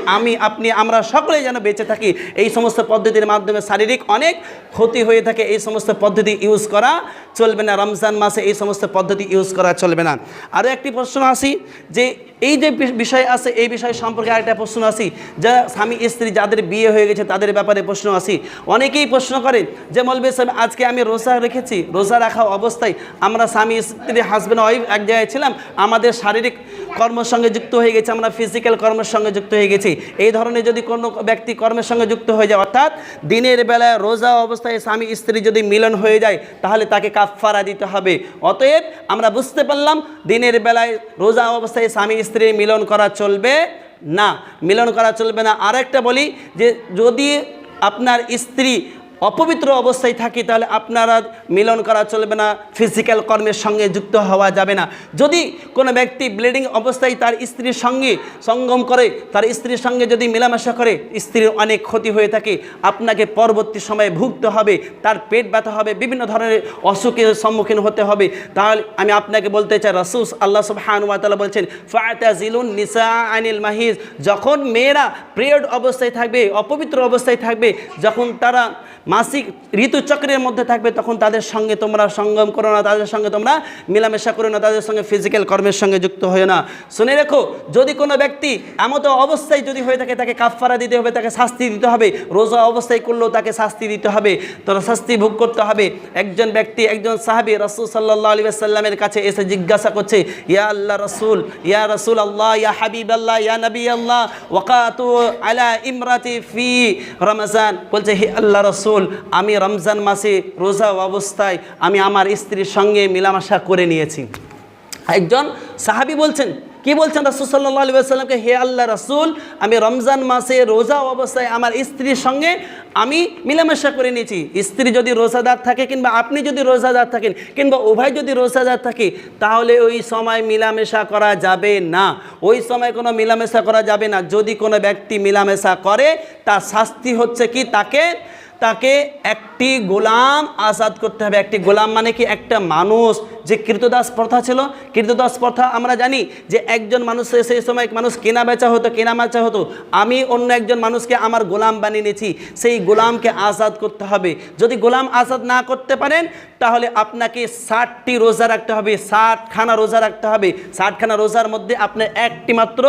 আমরা সকলেই যেন বেঁচে থাকি। এই সমস্ত পদ্ধতির মাধ্যমে শারীরিক অনেক ক্ষতি হয়ে থাকে, এই সমস্ত পদ্ধতি ইউজ করা চলবে না। রমজান মাসে এই সমস্ত পদ্ধতি ইউজ করা চলবে না। আরও একটি প্রশ্ন আসি, যে এই যে বিষয় আছে এই বিষয় সম্পর্কে আরেকটা প্রশ্ন আসি, যা স্বামী স্ত্রী যাদের বিয়ে হয়ে গেছে তাদের ব্যাপারে প্রশ্ন আসি। অনেকেই প্রশ্ন করে যে মৌলভী সাহেব আজকে আমি রোজা রেখেছি, রোজা রাখা অবস্থায় আমরা স্বামী স্ত্রী হাজব্যান্ড ওয়াইফ এক জায়গায় ছিলাম, আমাদের শারীরিক কর্মের সঙ্গে যুক্ত হয়ে গেছে, আমরা ফিজিক্যাল কর্মের সঙ্গে যুক্ত হয়ে গেছি। এই ধরনের যদি কোনো ব্যক্তি কর্মের সঙ্গে যুক্ত হয়ে যায়, অর্থাৎ দিনের বেলায় রোজা অবস্থায় স্বামী স্ত্রী যদি মিলন হয়ে যায় তাহলে তাকে কাফফারা দিতে হবে। অতএব আমরা বুঝতে পারলাম দিনের বেলায় রোজা অবস্থায় স্বামী স্ত্রী মিলন করা চলবে না, মিলন করা চলবে না। আরেকটা বলি যে যদি আপনার স্ত্রী অপবিত্র অবস্থায় থাকে তাহলে আপনারা মিলন করা চলবে না, ফিজিক্যাল কর্মের সঙ্গে যুক্ত হওয়া যাবে না। যদি কোনো ব্যক্তি ব্লিডিং অবস্থায় তার স্ত্রীর সঙ্গে সঙ্গম করে, তার স্ত্রীর সঙ্গে যদি মেলামেশা করে, স্ত্রীর অনেক ক্ষতি হয়ে থাকে, আপনাকে পরবর্তী সময়ে ভুগতে হবে, তার পেট ব্যথা হবে, বিভিন্ন ধরনের অসুখের সম্মুখীন হতে হবে। তাহলে আমি আপনাকে বলতে চাই, রাসূল আল্লাহ সুবহানাহু ওয়া তাআলা বলছেন ফাতাজিলুন নিসা আনিল মাহিজ, যখন মেয়েরা পিরিয়ড অবস্থায় থাকবে, অপবিত্র অবস্থায় থাকবে, যখন তারা মাসিক ঋতুচক্রের মধ্যে থাকবে, তখন তাদের সঙ্গে তোমরা সঙ্গম করো না, তাদের সঙ্গে তোমরা মেলামেশা করো না, তাদের সঙ্গে ফিজিক্যাল কর্মের সঙ্গে যুক্ত হয় না। শুনে রেখো, যদি কোনো ব্যক্তি এমতো অবস্থায় যদি হয়ে থাকে, তাকে কাফফারা দিতে হবে, তাকে শাস্তি দিতে হবে। রোজা অবস্থায় করলেও তাকে শাস্তি দিতে হবে, তার শাস্তি ভোগ করতে হবে। একজন ব্যক্তি, একজন সাহাবী রাসূল সাল্লাল্লাহু আলাইহি ওয়াসাল্লামের কাছে এসে জিজ্ঞাসা করছে, ইয়া আল্লাহ রাসূল, ইয়া রাসূল আল্লাহ, ইয়া হাবিব আল্লাহ, ইয়া নবী আল্লাহ, ওয়াকাতু আলা ইমরাতি ফি রমজান, বলছে হে আল্লাহ রাসূল, আমি রমজান মাসে রোজা অবস্থায় আমি আমার স্ত্রীর সঙ্গে মেলামেশা করে নিয়েছি। একজন সাহাবী বলছেন, কি বলছেন রাসূল সাল্লাল্লাহু আলাইহি ওয়াসাল্লামকে, হে আল্লাহ রাসূল, আমি রমজান মাসে রোজা অবস্থায় আমার স্ত্রীর সঙ্গে আমি মেলামেশা করে নিয়েছি। স্ত্রী যদি রোজাদার থাকে কিংবা আপনি যদি রোজাদার থাকেন কিংবা উভয় যদি রোজাদার থাকে, তাহলে ওই সময় মেলামেশা করা যাবে না, ওই সময় কোনো মেলামেশা করা যাবে না। যদি কোনো ব্যক্তি মেলামেশা করে, তার শাস্তি হচ্ছে কি, তাকে একটি গোলাম আজাদ করতে হবে। একটি গোলাম মানে কি, একটা মানুষ, যে কৃতদাস প্রথা ছিল, কৃতদাস প্রথা আমরা জানি যে একজন মানুষের সেই সময় মানুষ কেনা বেচা হতো, আমি অন্য একজন মানুষকে আমার গোলাম বানিয়ে নিয়েছি, সেই গোলামকে আজাদ করতে হবে। যদি গোলাম আজাদ না করতে পারেন, তাহলে আপনাকে 60টি রোজা রাখতে হবে, 60খানা রোজা রাখতে হবে। 60খানা রোজার মধ্যে আপনার একটি মাত্র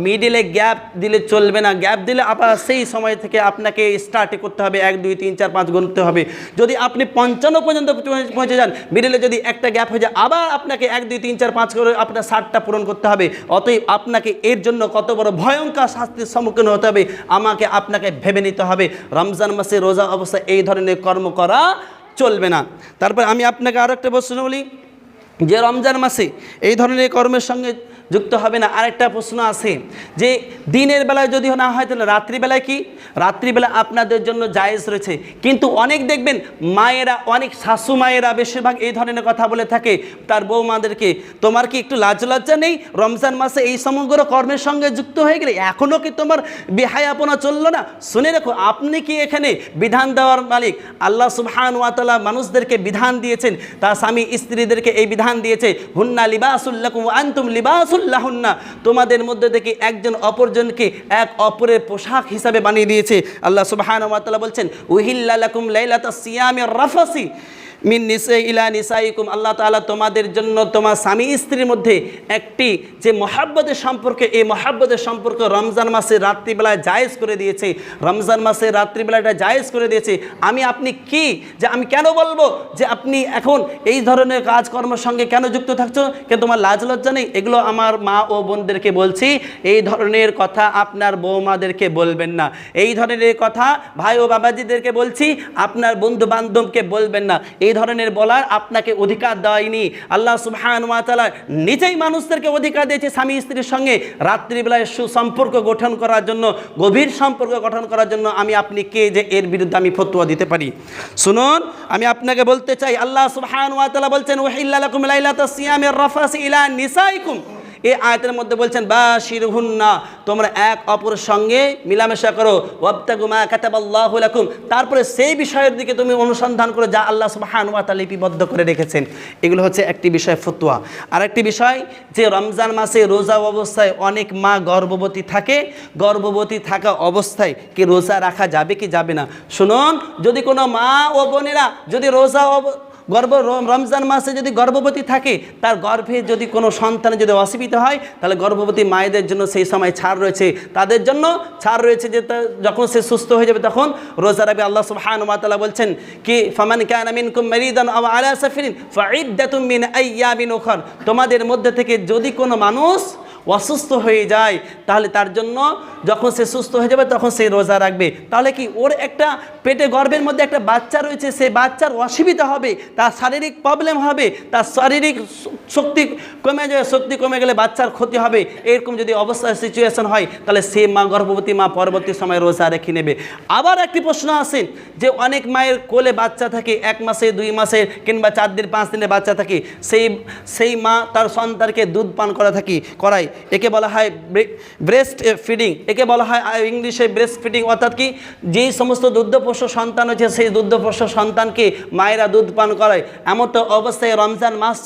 মিডিলে গ্যাপ দিলে চলবে না, গ্যাপ দিলে আবার সেই সময় থেকে আপনাকে স্টার্ট করতে হবে, 1 2 3 4 5 গুনতে হবে। যদি আপনি 55 পর্যন্ত পৌঁছে যান, মিডিলে যদি একটা গ্যাপ হয়ে যায়, আবার আপনাকে 1 2 3 4 5 করে আপনার 60টা পূরণ করতে হবে। অতএব আপনাকে এর জন্য কত বড় ভয়ঙ্কর শাস্তির সম্মুখীন হতে হবে আপনাকে ভেবে নিতে হবে। রমজান মাসে রোজা অবস্থায় এই ধরনের কর্ম করা চলবে না। তারপর আমি আপনাকে আরও একটা প্রশ্ন বলি, যে রমজান মাসে এই ধরনের কর্মের সঙ্গে যুক্ত হবে না। আরেকটা প্রশ্ন আছে যে দিনের বেলায় যদি না হয়, তাহলে রাত্রিবেলায় কি? রাত্রিবেলা আপনাদের জন্য জায়েজ রয়েছে, কিন্তু অনেক দেখবেন মায়েরা, অনেক শাশু মায়েরা বেশিরভাগ এই ধরনের কথা বলে থাকে তার বৌমাদেরকে, তোমার কি একটু লাজ লজ্জা নেই? রমজান মাসে এই সমগ্র কর্মের সঙ্গে যুক্ত হয়ে গেলে এখনও কি তোমার বেহায়াপনা চললো না? শুনে রাখো, আপনি কি এখানে বিধান দেওয়ার মালিক? আল্লাহ সুবহানাহু ওয়া তাআলা মানুষদেরকে বিধান দিয়েছেন, তার স্বামী স্ত্রীদেরকে এই বিধান দিয়েছে, হুন্না লিবাসুল লাকুম ওয়া আনতুম লিবাসুল লাহুন্না, তোমাদের মধ্যে থেকে একজন অপরজনকে এক অপরের পোশাক হিসাবে বানিয়ে দিয়েছে। আল্লাহ সুবহানাহু ওয়া তাআলা বলছেন, উহিল্লা লাকুম লাইলাতাস সিয়ামির রাফাসি মিন নিসাই ইলা নিসাইকুম, আল্লাহ তাআলা তোমাদের জন্য তোমার স্বামী স্ত্রীর মধ্যে একটি যে মহাব্বতের সম্পর্ক, এই মহাব্বতের সম্পর্ক রমজান মাসের রাত্রিবেলায় জায়েজ করে দিয়েছে। রমজান মাসের রাত্রিবেলাটা জায়েজ করে দিয়েছে। আপনি কি, যে আমি কেন বলবো যে আপনি এখন এই ধরনের কাজকর্মের সঙ্গে কেন যুক্ত থাকছো? কেন তোমার লাজ লজ্জা নেই? এগুলো আমার মা ও বোনদেরকে বলছি, এই ধরনের কথা আপনার বৌমাদেরকে বলবেন না। এই ধরনের কথা ভাই ও বাবাজিদেরকে বলছি, আপনার বন্ধু বান্ধবকে বলবেন না। এই ধরনের বলার আপনাকে অধিকার দেয়নি। আল্লাহ সুবহানাহু ওয়া তাআলা নিজেই মানুষদেরকে অধিকার দিয়েছে স্বামী স্ত্রীর সঙ্গে রাত্রিবেলায় সুসম্পর্ক গঠন করার জন্য, গভীর সম্পর্ক গঠন করার জন্য। আপনি কে যে এর বিরুদ্ধে আমি ফতোয়া দিতে পারি? শুনুন, আমি আপনাকে বলতে চাই, আল্লাহ সুবহানাহু ওয়া তাআলা বলছেন, ওয়াহিল্লা লাকুম লাইলাতাস সিয়ামির রাফাসি ইলা নিসাইকুম, এই আয়াতের মধ্যে বলছেন বাশিরহুন্না, তোমরা এক অপরের সঙ্গে মিলামেশা করো, ওয়াবতাগু মা কাতাবাল্লাহু লাকুম, তারপরে সেই বিষয়ের দিকে তুমি অনুসন্ধান করো যা আল্লাহ সুবহানাহু ওয়া তাআলা লিপিবদ্ধ করে রেখেছেন। এগুলো হচ্ছে একটি বিষয়, ফতোয়া। আর একটি বিষয় যে রমজান মাসে রোজা অবস্থায় অনেক মা গর্ভবতী থাকে, গর্ভবতী থাকা অবস্থায় কি রোজা রাখা যাবে কি যাবে না? শুনুন, যদি কোনো মা ও বোনেরা যদি রমজান মাসে যদি গর্ভবতী থাকে, তার গর্ভে যদি কোনো সন্তানের যদি অসুবিধা হয়, তাহলে গর্ভবতী মায়েদের জন্য সেই সময় ছাড় রয়েছে, তাদের জন্য ছাড় রয়েছে যে যখন সে সুস্থ হয়ে যাবে তখন রোজা রাখবে। আল্লাহ সুবহানাহু ওয়া তাআলা বলছেন কি, ফামান কানা মিনকুম মারিদান আও আলা সাফারিন ফাইদ্দাতুম মিন আইয়ামিন উখর, তোমাদের মধ্যে থেকে যদি কোনো মানুষ অসুস্থ হয়ে যায়, তাহলে তার জন্য যখন সে সুস্থ হয়ে যাবে তখন সে রোজা রাখবে। তাহলে কি, ওর একটা পেটে গর্ভের মধ্যে একটা বাচ্চা রয়েছে, সেই বাচ্চার অসুবিধা হবে, তার শারীরিক প্রবলেম হবে, তার শারীরিক শক্তি কমে যায়, শক্তি কমে গেলে বাচ্চার ক্ষতি হবে, এরকম যদি অবস্থা সিচুয়েশন হয় তাহলে সে মা, গর্ভবতী মা পরবর্তী সময় রোজা রেখে নেবে। আবার একটি প্রশ্ন আসে যে অনেক মায়ের কোলে বাচ্চা থাকে, 1 মাসে 2 মাসে কিংবা 4 দিন 5 দিনের বাচ্চা থাকে, সেই মা তার সন্তানকে দুধ পান করায়, একে বলা হয় ব্রেস্ট ফিডিং, একে বলা হয় ইংলিশে ব্রেস্ট ফিডিং। অর্থাৎ কি, যেই সমস্ত দুগ্ধপোষ্য সন্তান হচ্ছে সেই দুগ্ধপোষ্য সন্তানকে মায়েরা দুধ পান করায়। এমন তো অবস্থায় রমজান মাস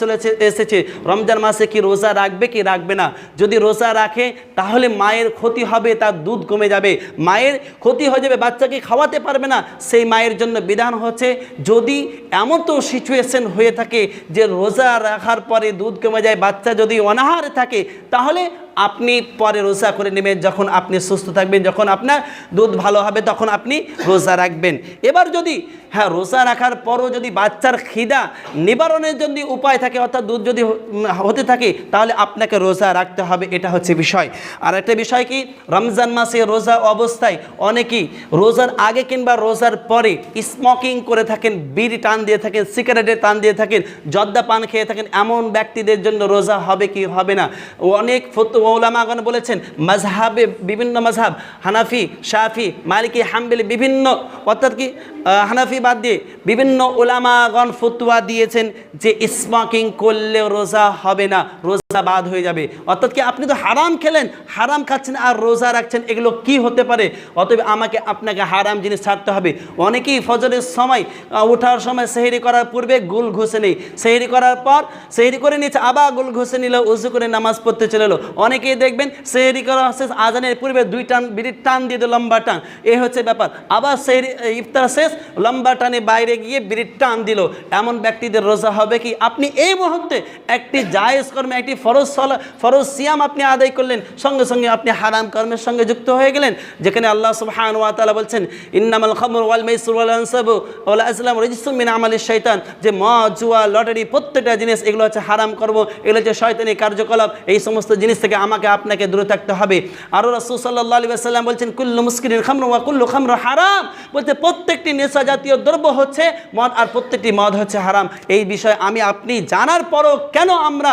এসেছে, রমজান মাসে কি রোজা রাখবে কি রাখবে না? যদি রোজা রাখে তাহলে মায়ের ক্ষতি হবে, তার দুধ কমে যাবে, মায়ের ক্ষতি হয়ে যাবে, বাচ্চাকে খাওয়াতে পারবে না। সেই মায়ের জন্য বিধান হচ্ছে, যদি এমন তো সিচুয়েশন হয়ে থাকে যে রোজা রাখার পরে দুধ কমে যায়, বাচ্চা যদি অনাহারে থাকে, তাহলে আপনি পরে রোজা করে নেবেন, যখন আপনি সুস্থ থাকবেন, যখন আপনার দুধ ভালো হবে তখন আপনি রোজা রাখবেন। এবার যদি রোজা রাখার পরও যদি বাচ্চার খিদা নিবারণের জন্য উপায় থাকে, অর্থাৎ দুধ যদি হতে থাকে, তাহলে আপনাকে রোজা রাখতে হবে, এটা হচ্ছে বিষয়। আর একটা বিষয় কি, রমজান মাসে রোজা অবস্থায় অনেকেই রোজার আগে কিংবা রোজার পরে স্মোকিং করে থাকেন, বিড়ি টান দিয়ে থাকেন, সিগারেটের টান দিয়ে থাকেন, জর্দা পান খেয়ে থাকেন, এমন ব্যক্তিদের জন্য রোজা হবে কি হবে না? অনেক ওলামাগণ বলেছেন, মাযহাবে বিভিন্ন মাযহাব, হানাফি, শাফি, মালিকি, হাম্বলি, বিভিন্ন, অর্থাৎ কি হানাফি বাদ দিয়ে বিভিন্ন ওলামাগণ ফতোয়া দিয়েছেন যে স্মোকিং করলেও রোজা হবে না, রোজা বাদ হয়ে যাবে। অর্থাৎ কি, আপনি তো হারাম খেলেন, হারাম খাচ্ছেন আর রোজা রাখছেন, এগুলো কি হতে পারে? অতএব আপনাকে হারাম জিনিস ছাড়তে হবে। অনেকেই ফজরের সময় ওঠার সময় সেহরি করার পূর্বে গুল ঘষে নেই, সেহরি করার পর সেহরি করে নিচ্ছে, আবার গুল ঘষে নিল, উজু করে নামাজ পড়তে চলে এলো। অনেকেই দেখবেন সেহরি করা শেষ, আজানের পূর্বে 2 টান বিড়ির টান দিয়ে দিল, লম্বা টান, এই হচ্ছে ব্যাপার। আবার সেহরি ইফতার শেষ, লম্বা টানে বাইরে গিয়ে বিড়ির টান দিল। এমন ব্যক্তিদের রোজা হবে কি? আপনি এই মুহূর্তে একটি জায়েজ কর্মে, একটি ফরজ সিয়াম আপনি আদায় করলেন, সঙ্গে সঙ্গে আপনি হারাম কর্মের সঙ্গে যুক্ত হয়ে গেলেন, যেখানে আল্লাহ সুবহানাহু ওয়া তাআলা বলছেন, ইন্নামাল খামরু ওয়াল মাইসিরু ওয়াল আনসাবু ওয়াল আজলামু রিজসুম মিন আমালিশ শাইতান, যে মদ, জুয়া, লটারি, প্রত্যেকটা জিনিস এগুলো হচ্ছে হারাম কর্ম, এগুলো হচ্ছে শয়তানি কার্যকলাপ। এই সমস্ত জিনিস থেকে আমাকে আপনাকে দূরে থাকতে হবে। আরও রাসূল সাল্লাল্লাহু আলাইহি ওয়াসাল্লাম বলছেন, কুল্লু মুসকিরিন খামরু ওয়া কুল্লু খামরু হারাম, বলতে প্রত্যেকটি নেশা জাতীয় দ্রব্য হচ্ছে মদ, আর প্রত্যেকটি মদ হচ্ছে হারাম। এই বিষয়ে আমি আপনি জানার পরও কেন আমরা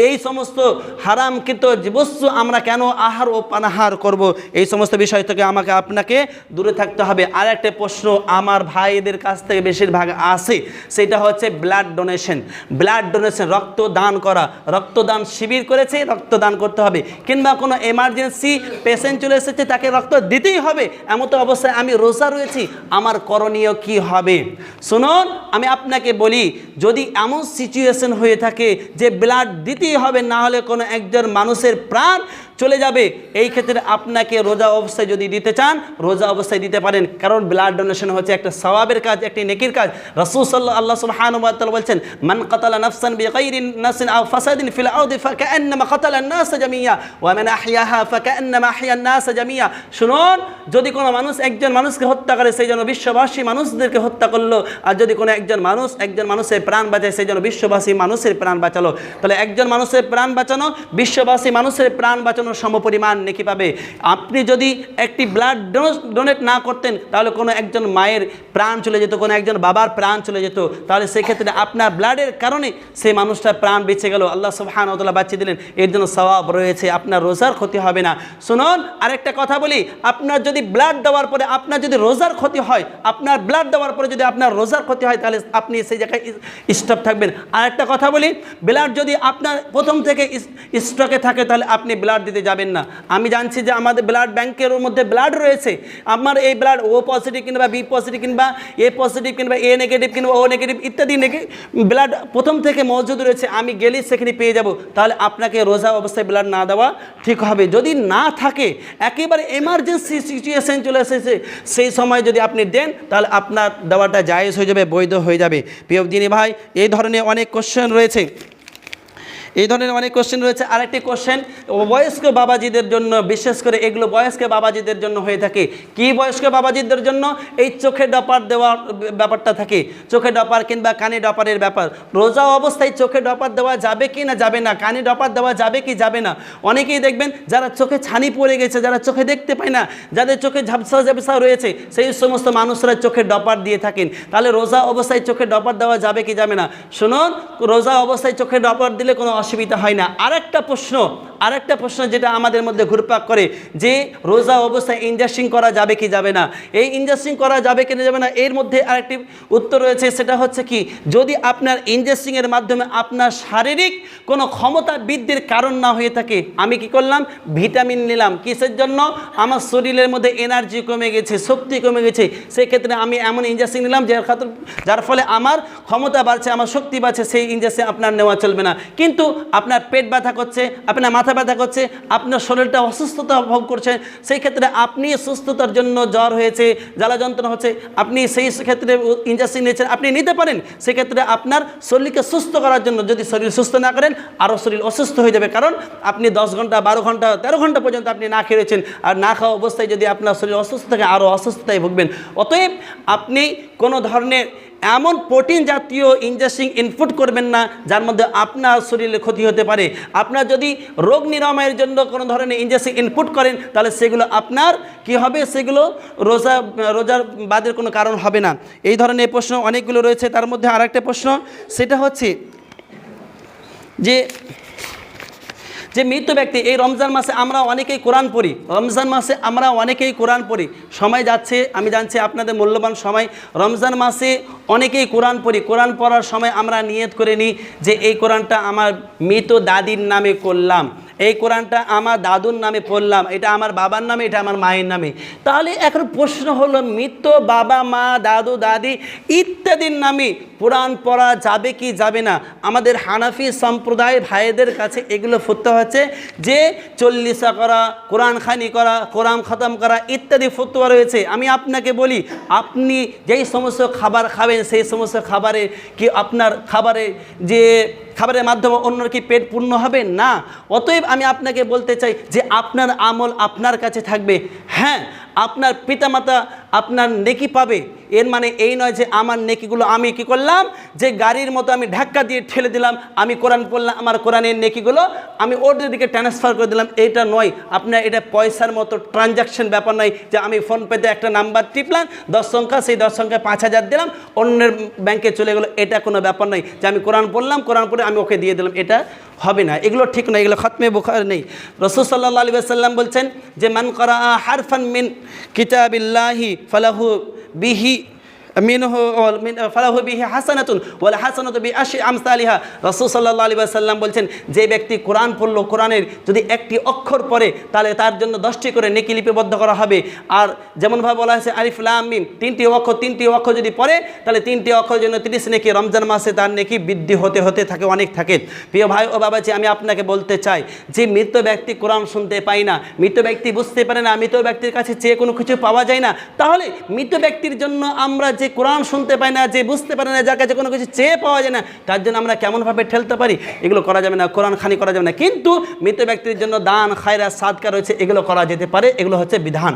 এই সমস্ত হারামকৃত বস্তু আমরা কেন আহার ও পানাহার করব? এই সমস্ত বিষয় থেকে আমাকে আপনাকে দূরে থাকতে হবে। আর একটা প্রশ্ন আমার ভাইদের কাছ থেকে বেশিরভাগ আসে, সেটা হচ্ছে ব্লাড ডোনেশন। ব্লাড ডোনেশন, রক্তদান করা, রক্তদান শিবির করেছে, রক্তদান করতে হবে, কিংবা কোনো এমার্জেন্সি পেশেন্ট চলে এসেছে, তাকে রক্ত দিতেই হবে, এমন তো অবস্থায় আমি রোজা রয়েছি, আমার করণীয় কি হবে? শুনুন, আমি আপনাকে বলি, যদি এমন সিচুয়েশন হয়ে থাকে যে ব্লাড দিতেই হবে, না হলে কোনো একজন মানুষের প্রাণ চলে যাবে, এই ক্ষেত্রে আপনাকে রোজা অবস্থায় যদি দিতে চান, রোজা অবস্থায় দিতে পারেন, কারণ ব্লাড ডোনেশন হচ্ছে একটা সওয়াবের কাজ, একটি নেকির কাজ। রাসূল আল্লাহ সুবহানাহু ওয়া তাআলা বলছেন, মান কাতালা নাফসান বিগাইরি নাসিন আও ফাসাদিন ফিল আরদি ফাকান্নামা কাতালা আন-নাস জামিয়া ওয়া মান আহইয়াহা ফাকান্নামা আহইয়া আন-নাস জামিয়া। শুনুন, যদি কোনো মানুষ একজন মানুষকে হত্যা করে, সেই জন্য বিশ্ববাসী মানুষদেরকে হত্যা করলো, আর যদি কোনো একজন মানুষের প্রাণ বাঁচায়, সেই জন্য বিশ্ববাসী মানুষের প্রাণ বাঁচালো। তাহলে একজন মানুষের প্রাণ বাঁচানো বিশ্ববাসী মানুষের প্রাণ বাঁচানো সমপরিমাণ নেকি পাবে। আপনি যদি একটি ব্লাড ডোনেট না করতেন, তাহলে কোনো একজন মায়ের প্রাণ চলে যেত, কোনো একজন বাবার প্রাণ চলে যেত, তাহলে সেক্ষেত্রে আপনার ব্লাডের কারণে সেই মানুষটার প্রাণ বেঁচে গেল, আল্লাহ সুবহানাহু ওয়া তাআলা বাঁচিয়ে দিলেন, এর জন্য সওয়াব রয়েছে, আপনার রোজার ক্ষতি হবে না। শুনুন, আরেকটা কথা বলি, আপনার যদি ব্লাড দেওয়ার পরে আপনার যদি রোজার ক্ষতি হয়, আপনার ব্লাড দেওয়ার পরে যদি আপনার রোজার ক্ষতি হয়, তাহলে আপনি সেই জায়গায় স্টপ থাকবেন। আরেকটা কথা বলি, ব্লাড যদি আপনার প্রথম থেকে স্টকে থাকে, তাহলে আপনি ব্লাড দিতে যাবেন না। আমি জানছি যে আমাদের ব্লাড ব্যাংকের মধ্যে ব্লাড রয়েছে, আমার এই ব্লাড ও পজিটিভ কিংবা বি পজিটিভ কিংবা এ পজিটিভ কিংবা এ নেগেটিভ কিংবা ও নেগেটিভ ইত্যাদি ব্লাড প্রথম থেকে মজুদ রয়েছে, আমি গেলেই সেখানে পেয়ে যাব, তাহলে আপনাকে রোজা অবস্থায় ব্লাড না দেওয়া ঠিক হবে। যদি না থাকে, একেবারে এমার্জেন্সি সিচুয়েশন চলে এসেছে, সেই সময় যদি আপনি দেন, তাহলে আপনার দেওয়াটা জায়েজ হয়ে যাবে, বৈধ হয়ে যাবে। প্রিয় দিনী ভাই, এই ধরনের অনেক কোশ্চেন রয়েছে। এই ধরনের অনেক কোশ্চেন রয়েছে। আরেকটি কোশ্চেন বয়স্ক বাবাজিদের জন্য, বিশেষ করে এগুলো বয়স্ক বাবাজিদের জন্য হয়ে থাকে। কি বয়স্ক বাবাজিদের জন্য? এই চোখে ডপার দেওয়ার ব্যাপারটা থাকে, চোখে ডপার কিংবা কানে ডপারের ব্যাপার। রোজা অবস্থায় চোখে ডপার দেওয়া যাবে কি না যাবে না, কানে ডপার দেওয়া যাবে কি যাবে না। অনেকেই দেখবেন যারা চোখে ছানি পড়ে গেছে, যারা চোখে দেখতে পায় না, যাদের চোখে ঝাপসা ঝাপসা রয়েছে, সেই সমস্ত মানুষরা চোখে ডপার দিয়ে থাকেন। তাহলে রোজা অবস্থায় চোখে ডপার দেওয়া যাবে কি যাবে না? শুনুন, রোজা অবস্থায় চোখে ডপার দিলে কোনো অসুবিধা হয় না। আরেকটা প্রশ্ন যেটা আমাদের মধ্যে ঘুরপাক করে, যে রোজা অবস্থায় ইনজাস্টিং করা যাবে কি যাবে না। এই ইনজাস্টিং করা যাবে কি যাবে না, এর মধ্যে আরেকটি উত্তর রয়েছে। সেটা হচ্ছে কি, যদি আপনার ইনজাস্টিংয়ের মাধ্যমে আপনার শারীরিক কোনো ক্ষমতা বৃদ্ধির কারণ না হয়ে থাকে, আমি কি করলাম, ভিটামিন নিলাম, কিসের জন্য, আমার শরীরের মধ্যে এনার্জি কমে গেছে, শক্তি কমে গেছে, সেক্ষেত্রে আমি এমন ইনজেকশন নিলাম যার ফলে আমার ক্ষমতা বাড়ছে, আমার শক্তি বাড়ছে, সেই ইনজেকশন আপনার নেওয়া চলবে না। কিন্তু আপনার পেট ব্যথা করছে, আপনার মাথা ব্যথা করছে, আপনার শরীরটা অসুস্থতা ভোগ করছে, সেই ক্ষেত্রে আপনি সুস্থতার জন্য জ্বর হয়েছে, জ্বালা যন্ত্রণা হচ্ছে, আপনি সেই ক্ষেত্রে ইনজেকশন নিয়েছেন, আপনি নিতে পারেন। সেক্ষেত্রে আপনার শরীরকে সুস্থ করার জন্য, যদি শরীর সুস্থ না করেন আরও শরীর অসুস্থ হয়ে যাবে, কারণ আপনি 10 ঘন্টা 12 ঘন্টা 13 ঘন্টা পর্যন্ত আপনি না খেয়ে রয়েছেন, আর না খাওয়া অবস্থায় যদি আপনার শরীর অসুস্থ থাকে আরও অসুস্থতায় ভুগবেন। অতএব আপনি কোনো ধরনের এমন প্রোটিন জাতীয় ইনজেকশন ইনপুট করবেন না যার মধ্যে আপনার শরীরে ক্ষতি হতে পারে। আপনার যদি রোগ নিরাময়ের জন্য কোনো ধরনের ইনজেকশন ইনপুট করেন, তাহলে সেগুলো আপনার কি হবে, সেগুলো রোজার বাদের কোনো কারণ হবে না। এই ধরনের প্রশ্ন অনেকগুলো রয়েছে। তার মধ্যে আরেকটা প্রশ্ন, সেটা হচ্ছে যে মৃত ব্যক্তি, এই রমজান মাসে আমরা অনেকেই কোরআন পড়ি, রমজান মাসে আমরা অনেকেই কোরআন পড়ি, সময় যাচ্ছে, আমি জানছি আপনাদের মূল্যবান সময়, রমজান মাসে অনেকেই কোরআন পড়ি। কোরআন পড়ার সময় আমরা নিয়ত করে নিই যে এই কোরআনটা আমার মৃত দাদির নামে করলাম, এই কোরআনটা আমার দাদুর নামে পড়লাম, এটা আমার বাবার নামে, এটা আমার মায়ের নামে। তাহলে এখন প্রশ্ন হলো, মৃত বাবা মা দাদু দাদি ইত্যাদির নামে কোরআন পড়া যাবে কি যাবে না? আমাদের হানাফি সম্প্রদায় ভাইদের কাছে এগুলো ফুটতে হচ্ছে যে 40 করা, কোরআন খানি করা, কোরআন খতম করা ইত্যাদি ফতোয়া রয়েছে। আমি আপনাকে বলি, আপনি যেই সমস্ত খাবার খাবেন সেই সমস্ত খাবারে কি আপনার খাবারের মাধ্যমে অন্যর কি পেট পূর্ণ হবে না? অতএব আমি আপনাকে বলতে চাই যে আপনার আমল আপনার কাছে থাকবে। হ্যাঁ, আপনার পিতামাতা আপনার নেকি পাবে, এর মানে এই নয় যে আমার নেকিগুলো আমি কি করলাম, যে গাড়ির মতো আমি ধাক্কা দিয়ে ঠেলে দিলাম, আমি কোরআন পড়লাম, আমার কোরআনের নেকিগুলো আমি ওদের দিকে ট্রান্সফার করে দিলাম, এটা নয়। আপনার এটা পয়সার মতো ট্রানজাকশন ব্যাপার নয় যে আমি ফোনপেতে একটা নাম্বার টিপলাম 10 সংখ্যা, সেই 10 সংখ্যায় 5000 দিলাম, অন্যের ব্যাংকে চলে গেলো, এটা কোনো ব্যাপার নয় যে আমি কোরআন পড়লাম, কোরআন পড়ে আমি ওকে দিয়ে দিলাম, এটা হবে না, এগুলো ঠিক নয়, এগুলো খতমে বুখারী নেই। রাসূল সাল্লাল্লাহু আলাইহি ওয়াসাল্লাম বলছেন যে মান করা হারফান মিন কিতাবিল্লাহি ফালাহু বিহি ফালাহু বিহি হাসানাতুন ওয়াল হাসানাতু বিআশরি আমসালিহা। রাসূল সাল্লাল্লাহু আলাইহি ওয়াসাল্লাম বলছেন, যে ব্যক্তি কোরআন পড়লো, কোরআনের যদি একটি অক্ষর পড়ে তাহলে তার জন্য 10টি করে নেকি লিপিবদ্ধ করা হবে। আর যেমনভাবে বলা হয়েছে আলিফ লাম মিম, 3টি অক্ষর যদি পড়ে তাহলে 3টি অক্ষরের জন্য 30 নেকি। রমজান মাসে তার নেকি বৃদ্ধি হতে থাকে, অনেক থাকে। প্রিয় ভাই ও বাবাজি, আমি আপনাকে বলতে চাই যে মৃত ব্যক্তি কোরআন শুনতে পায় না, মৃত ব্যক্তি বুঝতে পারে না, মৃত ব্যক্তির কাছে চেয়ে কোনো কিছু পাওয়া যায় না, তাহলে মৃত ব্যক্তির জন্য আমরা যে কোরআন শুনতে পাই না, যে বুঝতে পারে না, যার কাছে কোনো কিছু চেয়ে পাওয়া যায় না, তার জন্য আমরা কেমনভাবে ঠেলতে পারি? এগুলো করা যাবে না, কোরআন খানি করা যাবে না। কিন্তু মৃত ব্যক্তির জন্য দান খায়রাত সাদকা রয়েছে, এগুলো করা যেতে পারে, এগুলো হচ্ছে বিধান।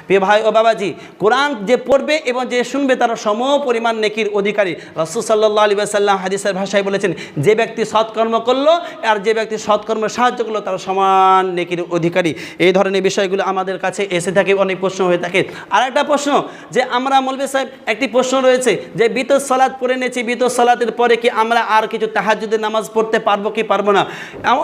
প্রিয় ভাই ও বাবাজি, কোরআন যে পড়বে এবং যে শুনবে তারা সম পরিমাণ নেকির অধিকারী। রাসূল সাল্লাল্লাহু আলাইহি ওয়াসাল্লাম হাদিসের ভাষায় বলেছেন, যে ব্যক্তি সৎকর্ম করলো আর যে ব্যক্তি সৎকর্মে সাহায্য করলো তারা সমান নেকির অধিকারী। এই ধরনের বিষয়গুলো আমাদের কাছে এসে থাকে, অনেক প্রশ্ন হয়ে থাকে। আর একটা প্রশ্ন যে আমরা মৌলভী সাহেব, একটি প্রশ্ন রয়েছে যে বিতর সালাত পড়ে নিয়েছি, বিতর সালাতের পরে কি আমরা আর কিছু তাহাজ্জুদের নামাজ পড়তে পারবো কি পারবো না?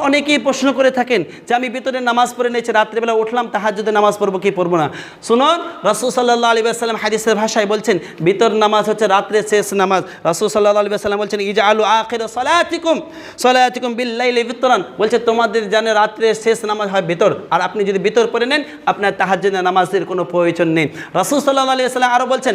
অনেকেই প্রশ্ন করে থাকেন যে আমি বিতরের নামাজ পড়ে নিয়েছি, রাত্রিবেলা উঠলাম, তাহাজ্জুদের নামাজ পড়বো কি পড়বো না? শুনুন, রাসূল সাল্লাল্লাহু আলাইহি ওয়াসাল্লাম হাদিসের ভাষায় বলছেন, বিতর নামাজ হচ্ছে রাত্রের শেষ নামাজ। রাসূল সাল্লাল্লাহু আলাইহি ওয়াসাল্লাম বলছেন, ইজআলু আখির সালাতিকুম বিল-লাইলি বিতরান, বলছে তোমাদের জানে রাত্রের শেষ নামাজ হয় বিতর, আর আপনি যদি বিতর পড়ে নেন আপনার তাহাজ্জুদের নামাজের কোনো প্রয়োজন নেই। রাসূল সাল্লাল্লাহু আলাইহি ওয়াসাল্লাম আরও বলছেন,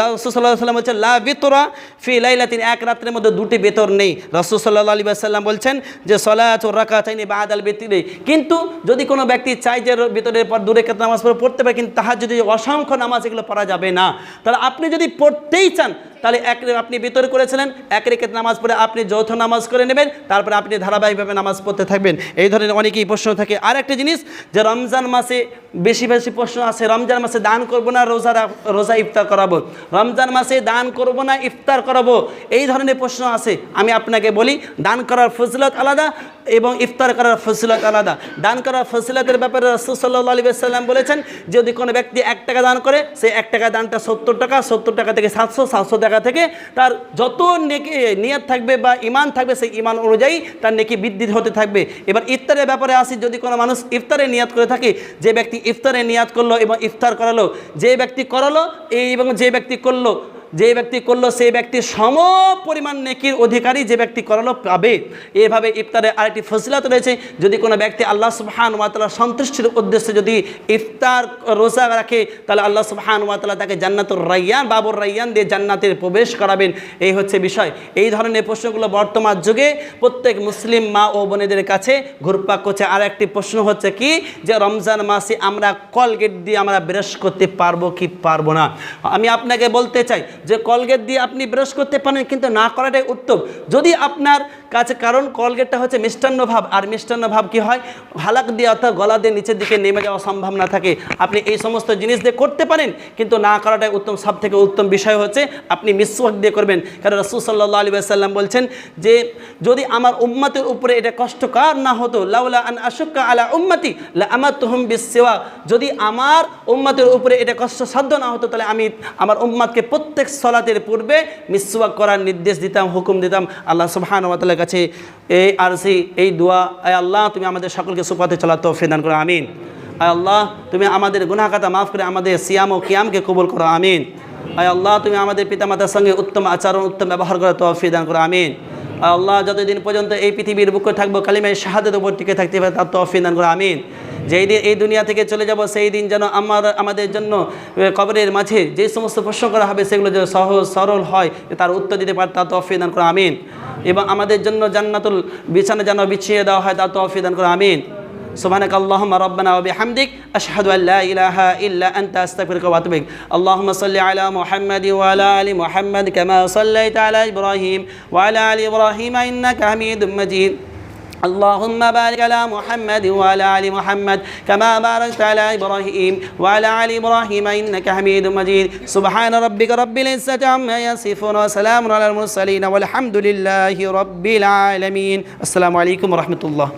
রাসূল সাল্লাল্লাহু আলাইহি ওয়াসাল্লাম বলছেন লা বিতরা ফি লাইলাতিন, এক রাত্রের মধ্যে দুটি বিতর নেই। রাসূল সাল্লাল্লাহু আলাইহি ওয়াসাল্লাম বলছেন যে সলাতু রাকাতাইনি বাদাল বিতরি, কিন্তু যদি কোনো ব্যক্তি চায় যে বিতরের পর 2 রাকাত নামাজ পড়তে পড়তে পারে, কিন্তু তাহাজ্জুদে অসংখ্য নামাজ এগুলো পড়া যাবে না। তাহলে আপনি যদি পড়তেই চান তাহলে আপনি ভিতর করেছিলেন, এক রেখাত নামাজ পড়ে আপনি যৌথ নামাজ করে নেবেন, তারপরে আপনি ধারাবাহিকভাবে নামাজ পড়তে থাকবেন। এই ধরনের অনেকেই প্রশ্ন থাকে। আর একটা জিনিস যে রমজান মাসে বেশি বেশি প্রশ্ন আছে, রমজান মাসে দান করব না রোজা ইফতার করাবো, রমজান মাসে দান করব না ইফতার করাবো, এই ধরনের প্রশ্ন আছে। আমি আপনাকে বলি, দান করার ফজিলত আলাদা এবং ইফতার করার ফজিলত আলাদা। দান করার ফজিলতের ব্যাপারে রাসূল সাল্লাল্লাহু আলাইহি ওয়াসাল্লাম বলেছেন, যদি কোনো ব্যক্তি 1 টাকা দান করে, সেই 1 টাকা দানটা 70 টাকা, 70 টাকা থেকে 700, 700 টাকা থেকে তার যত নেকি নিয়ত থাকবে বা ঈমান থাকবে, সেই ঈমান অনুযায়ী তার নেকি বৃদ্ধি হতে থাকবে। এবার ইফতারের ব্যাপারে আসি, যদি কোনো মানুষ ইফতারের নিয়াত করে থাকে, যে ব্যক্তি ইফতারের নিয়াত করলো এবং ইফতার করালো, যে ব্যক্তি করালো এবং যে ব্যক্তি করলো, সেই ব্যক্তি সম পরিমাণ নেকির অধিকারী যে ব্যক্তি করালো পাবে। এভাবে ইফতারের আরেকটি ফজিলত রয়েছে, যদি কোনো ব্যক্তি আল্লাহ সুবহানাহু ওয়া তাআলার সন্তুষ্টির উদ্দেশ্যে যদি ইফতার রোজা রাখে, তাহলে আল্লাহ সুবহানাহু ওয়া তাআলা তাকে জান্নাতুর রায়্যান, বাবুর রায়্যান দিয়ে জান্নাতের প্রবেশ করাবেন। এই হচ্ছে বিষয়। এই ধরনের প্রশ্নগুলো বর্তমান যুগে প্রত্যেক মুসলিম মা ও বোনেদের কাছে ঘুরপাক করছে। আর একটি প্রশ্ন হচ্ছে কি, যে রমজান মাসে আমরা কলগেট দিয়ে আমরা ব্রাশ করতে পারবো কি পারবো না। আমি আপনাকে বলতে চাই যে কলগেট দিয়ে আপনি ব্রাশ করতে পারেন, কিন্তু না করাটাই উত্তম যদি আপনার কাছে, কারণ কলগেটটা হচ্ছে মিষ্টান্ন ভাব, আর মিষ্টান্ন ভাব কি হয়, হালাক দিয়ে অর্থাৎ গলা দিয়ে নিচের দিকে নেমে যাওয়া সম্ভব না থাকে। আপনি এই সমস্ত জিনিস দিয়ে করতে পারেন, কিন্তু না করাটাই উত্তম। সব থেকে উত্তম বিষয় হচ্ছে আপনি মিসওয়াক দিয়ে করবেন, কারণ রাসূল সাল্লাল্লাহু আলাইহি ওয়াসাল্লাম বলছেন যে যদি আমার উম্মতের উপরে এটা কষ্টকর না হতো, লাউলা আন আশুক্কা আলা উম্মতি লা আমাতুহুম বিসওয়াক, যদি আমার উম্মতের উপরে এটা কষ্টসাধ্য না হতো, তাহলে আমি আমার উম্মতকে প্রত্যেক সালাতের পূর্বে মিসওয়াক করার নির্দেশ দিতাম, হুকুম দিতাম। আল্লাহ সুবহানাহু ওয়া তাআলার কাছে এই দোয়া, আয় আল্লাহ তুমি আমাদের সকলকে সুপথে চলার তৌফিক দান করো, আমিন। আয় আল্লাহ তুমি আমাদের গুনাহ খাতা মাফ করে আমাদের সিয়াম ও কিয়ামকে কবুল করো, আমিন। আয় আল্লাহ তুমি আমাদের পিতামাতার সঙ্গে উত্তম আচরণ, উত্তম ব্যবহার করার তৌফিক দান করো, আমিন। আয় আল্লাহ যতদিন পর্যন্ত এই পৃথিবীর বুকে থাকবো কালিমায়ে শাহাদাতের উপর টিকে থাকতে পারে তার তৌফিক দান করো, আমিন। যেই দিন এই দুনিয়া থেকে চলে যাব, সেই দিন যেন আমাদের জন্য কবরের মাঝে যে সমস্ত প্রশ্ন করা হবে সেগুলো যেন সহজ সরল হয়, তার উত্তর দিতে পারে তার তৌফিক দান করো, আমিন। এবং আমাদের জন্য জান্নাতুল বিছানা যেন বিছিয়ে দেওয়া হয় তার তৌফিক দান করো, আমিন। سبحانك اللهم ربنا وبحمدك أشهد أن لا إله إلا أنت أستغفرك وأتوب إليك. اللهم صل على محمد وعلى آل محمد كما صليت على إبراهيم وعلى آل إبراهيم إنك حميد مجيد. اللهم بارك على محمد وعلى آل محمد كما باركت على إبراهيم وعلى آل إبراهيم إنك حميد مجيد. سبحان ربك رب العزة عما يصفون وسلام على المرسلين والحمد لله رب العالمين. السلام عليكم ورحمة الله.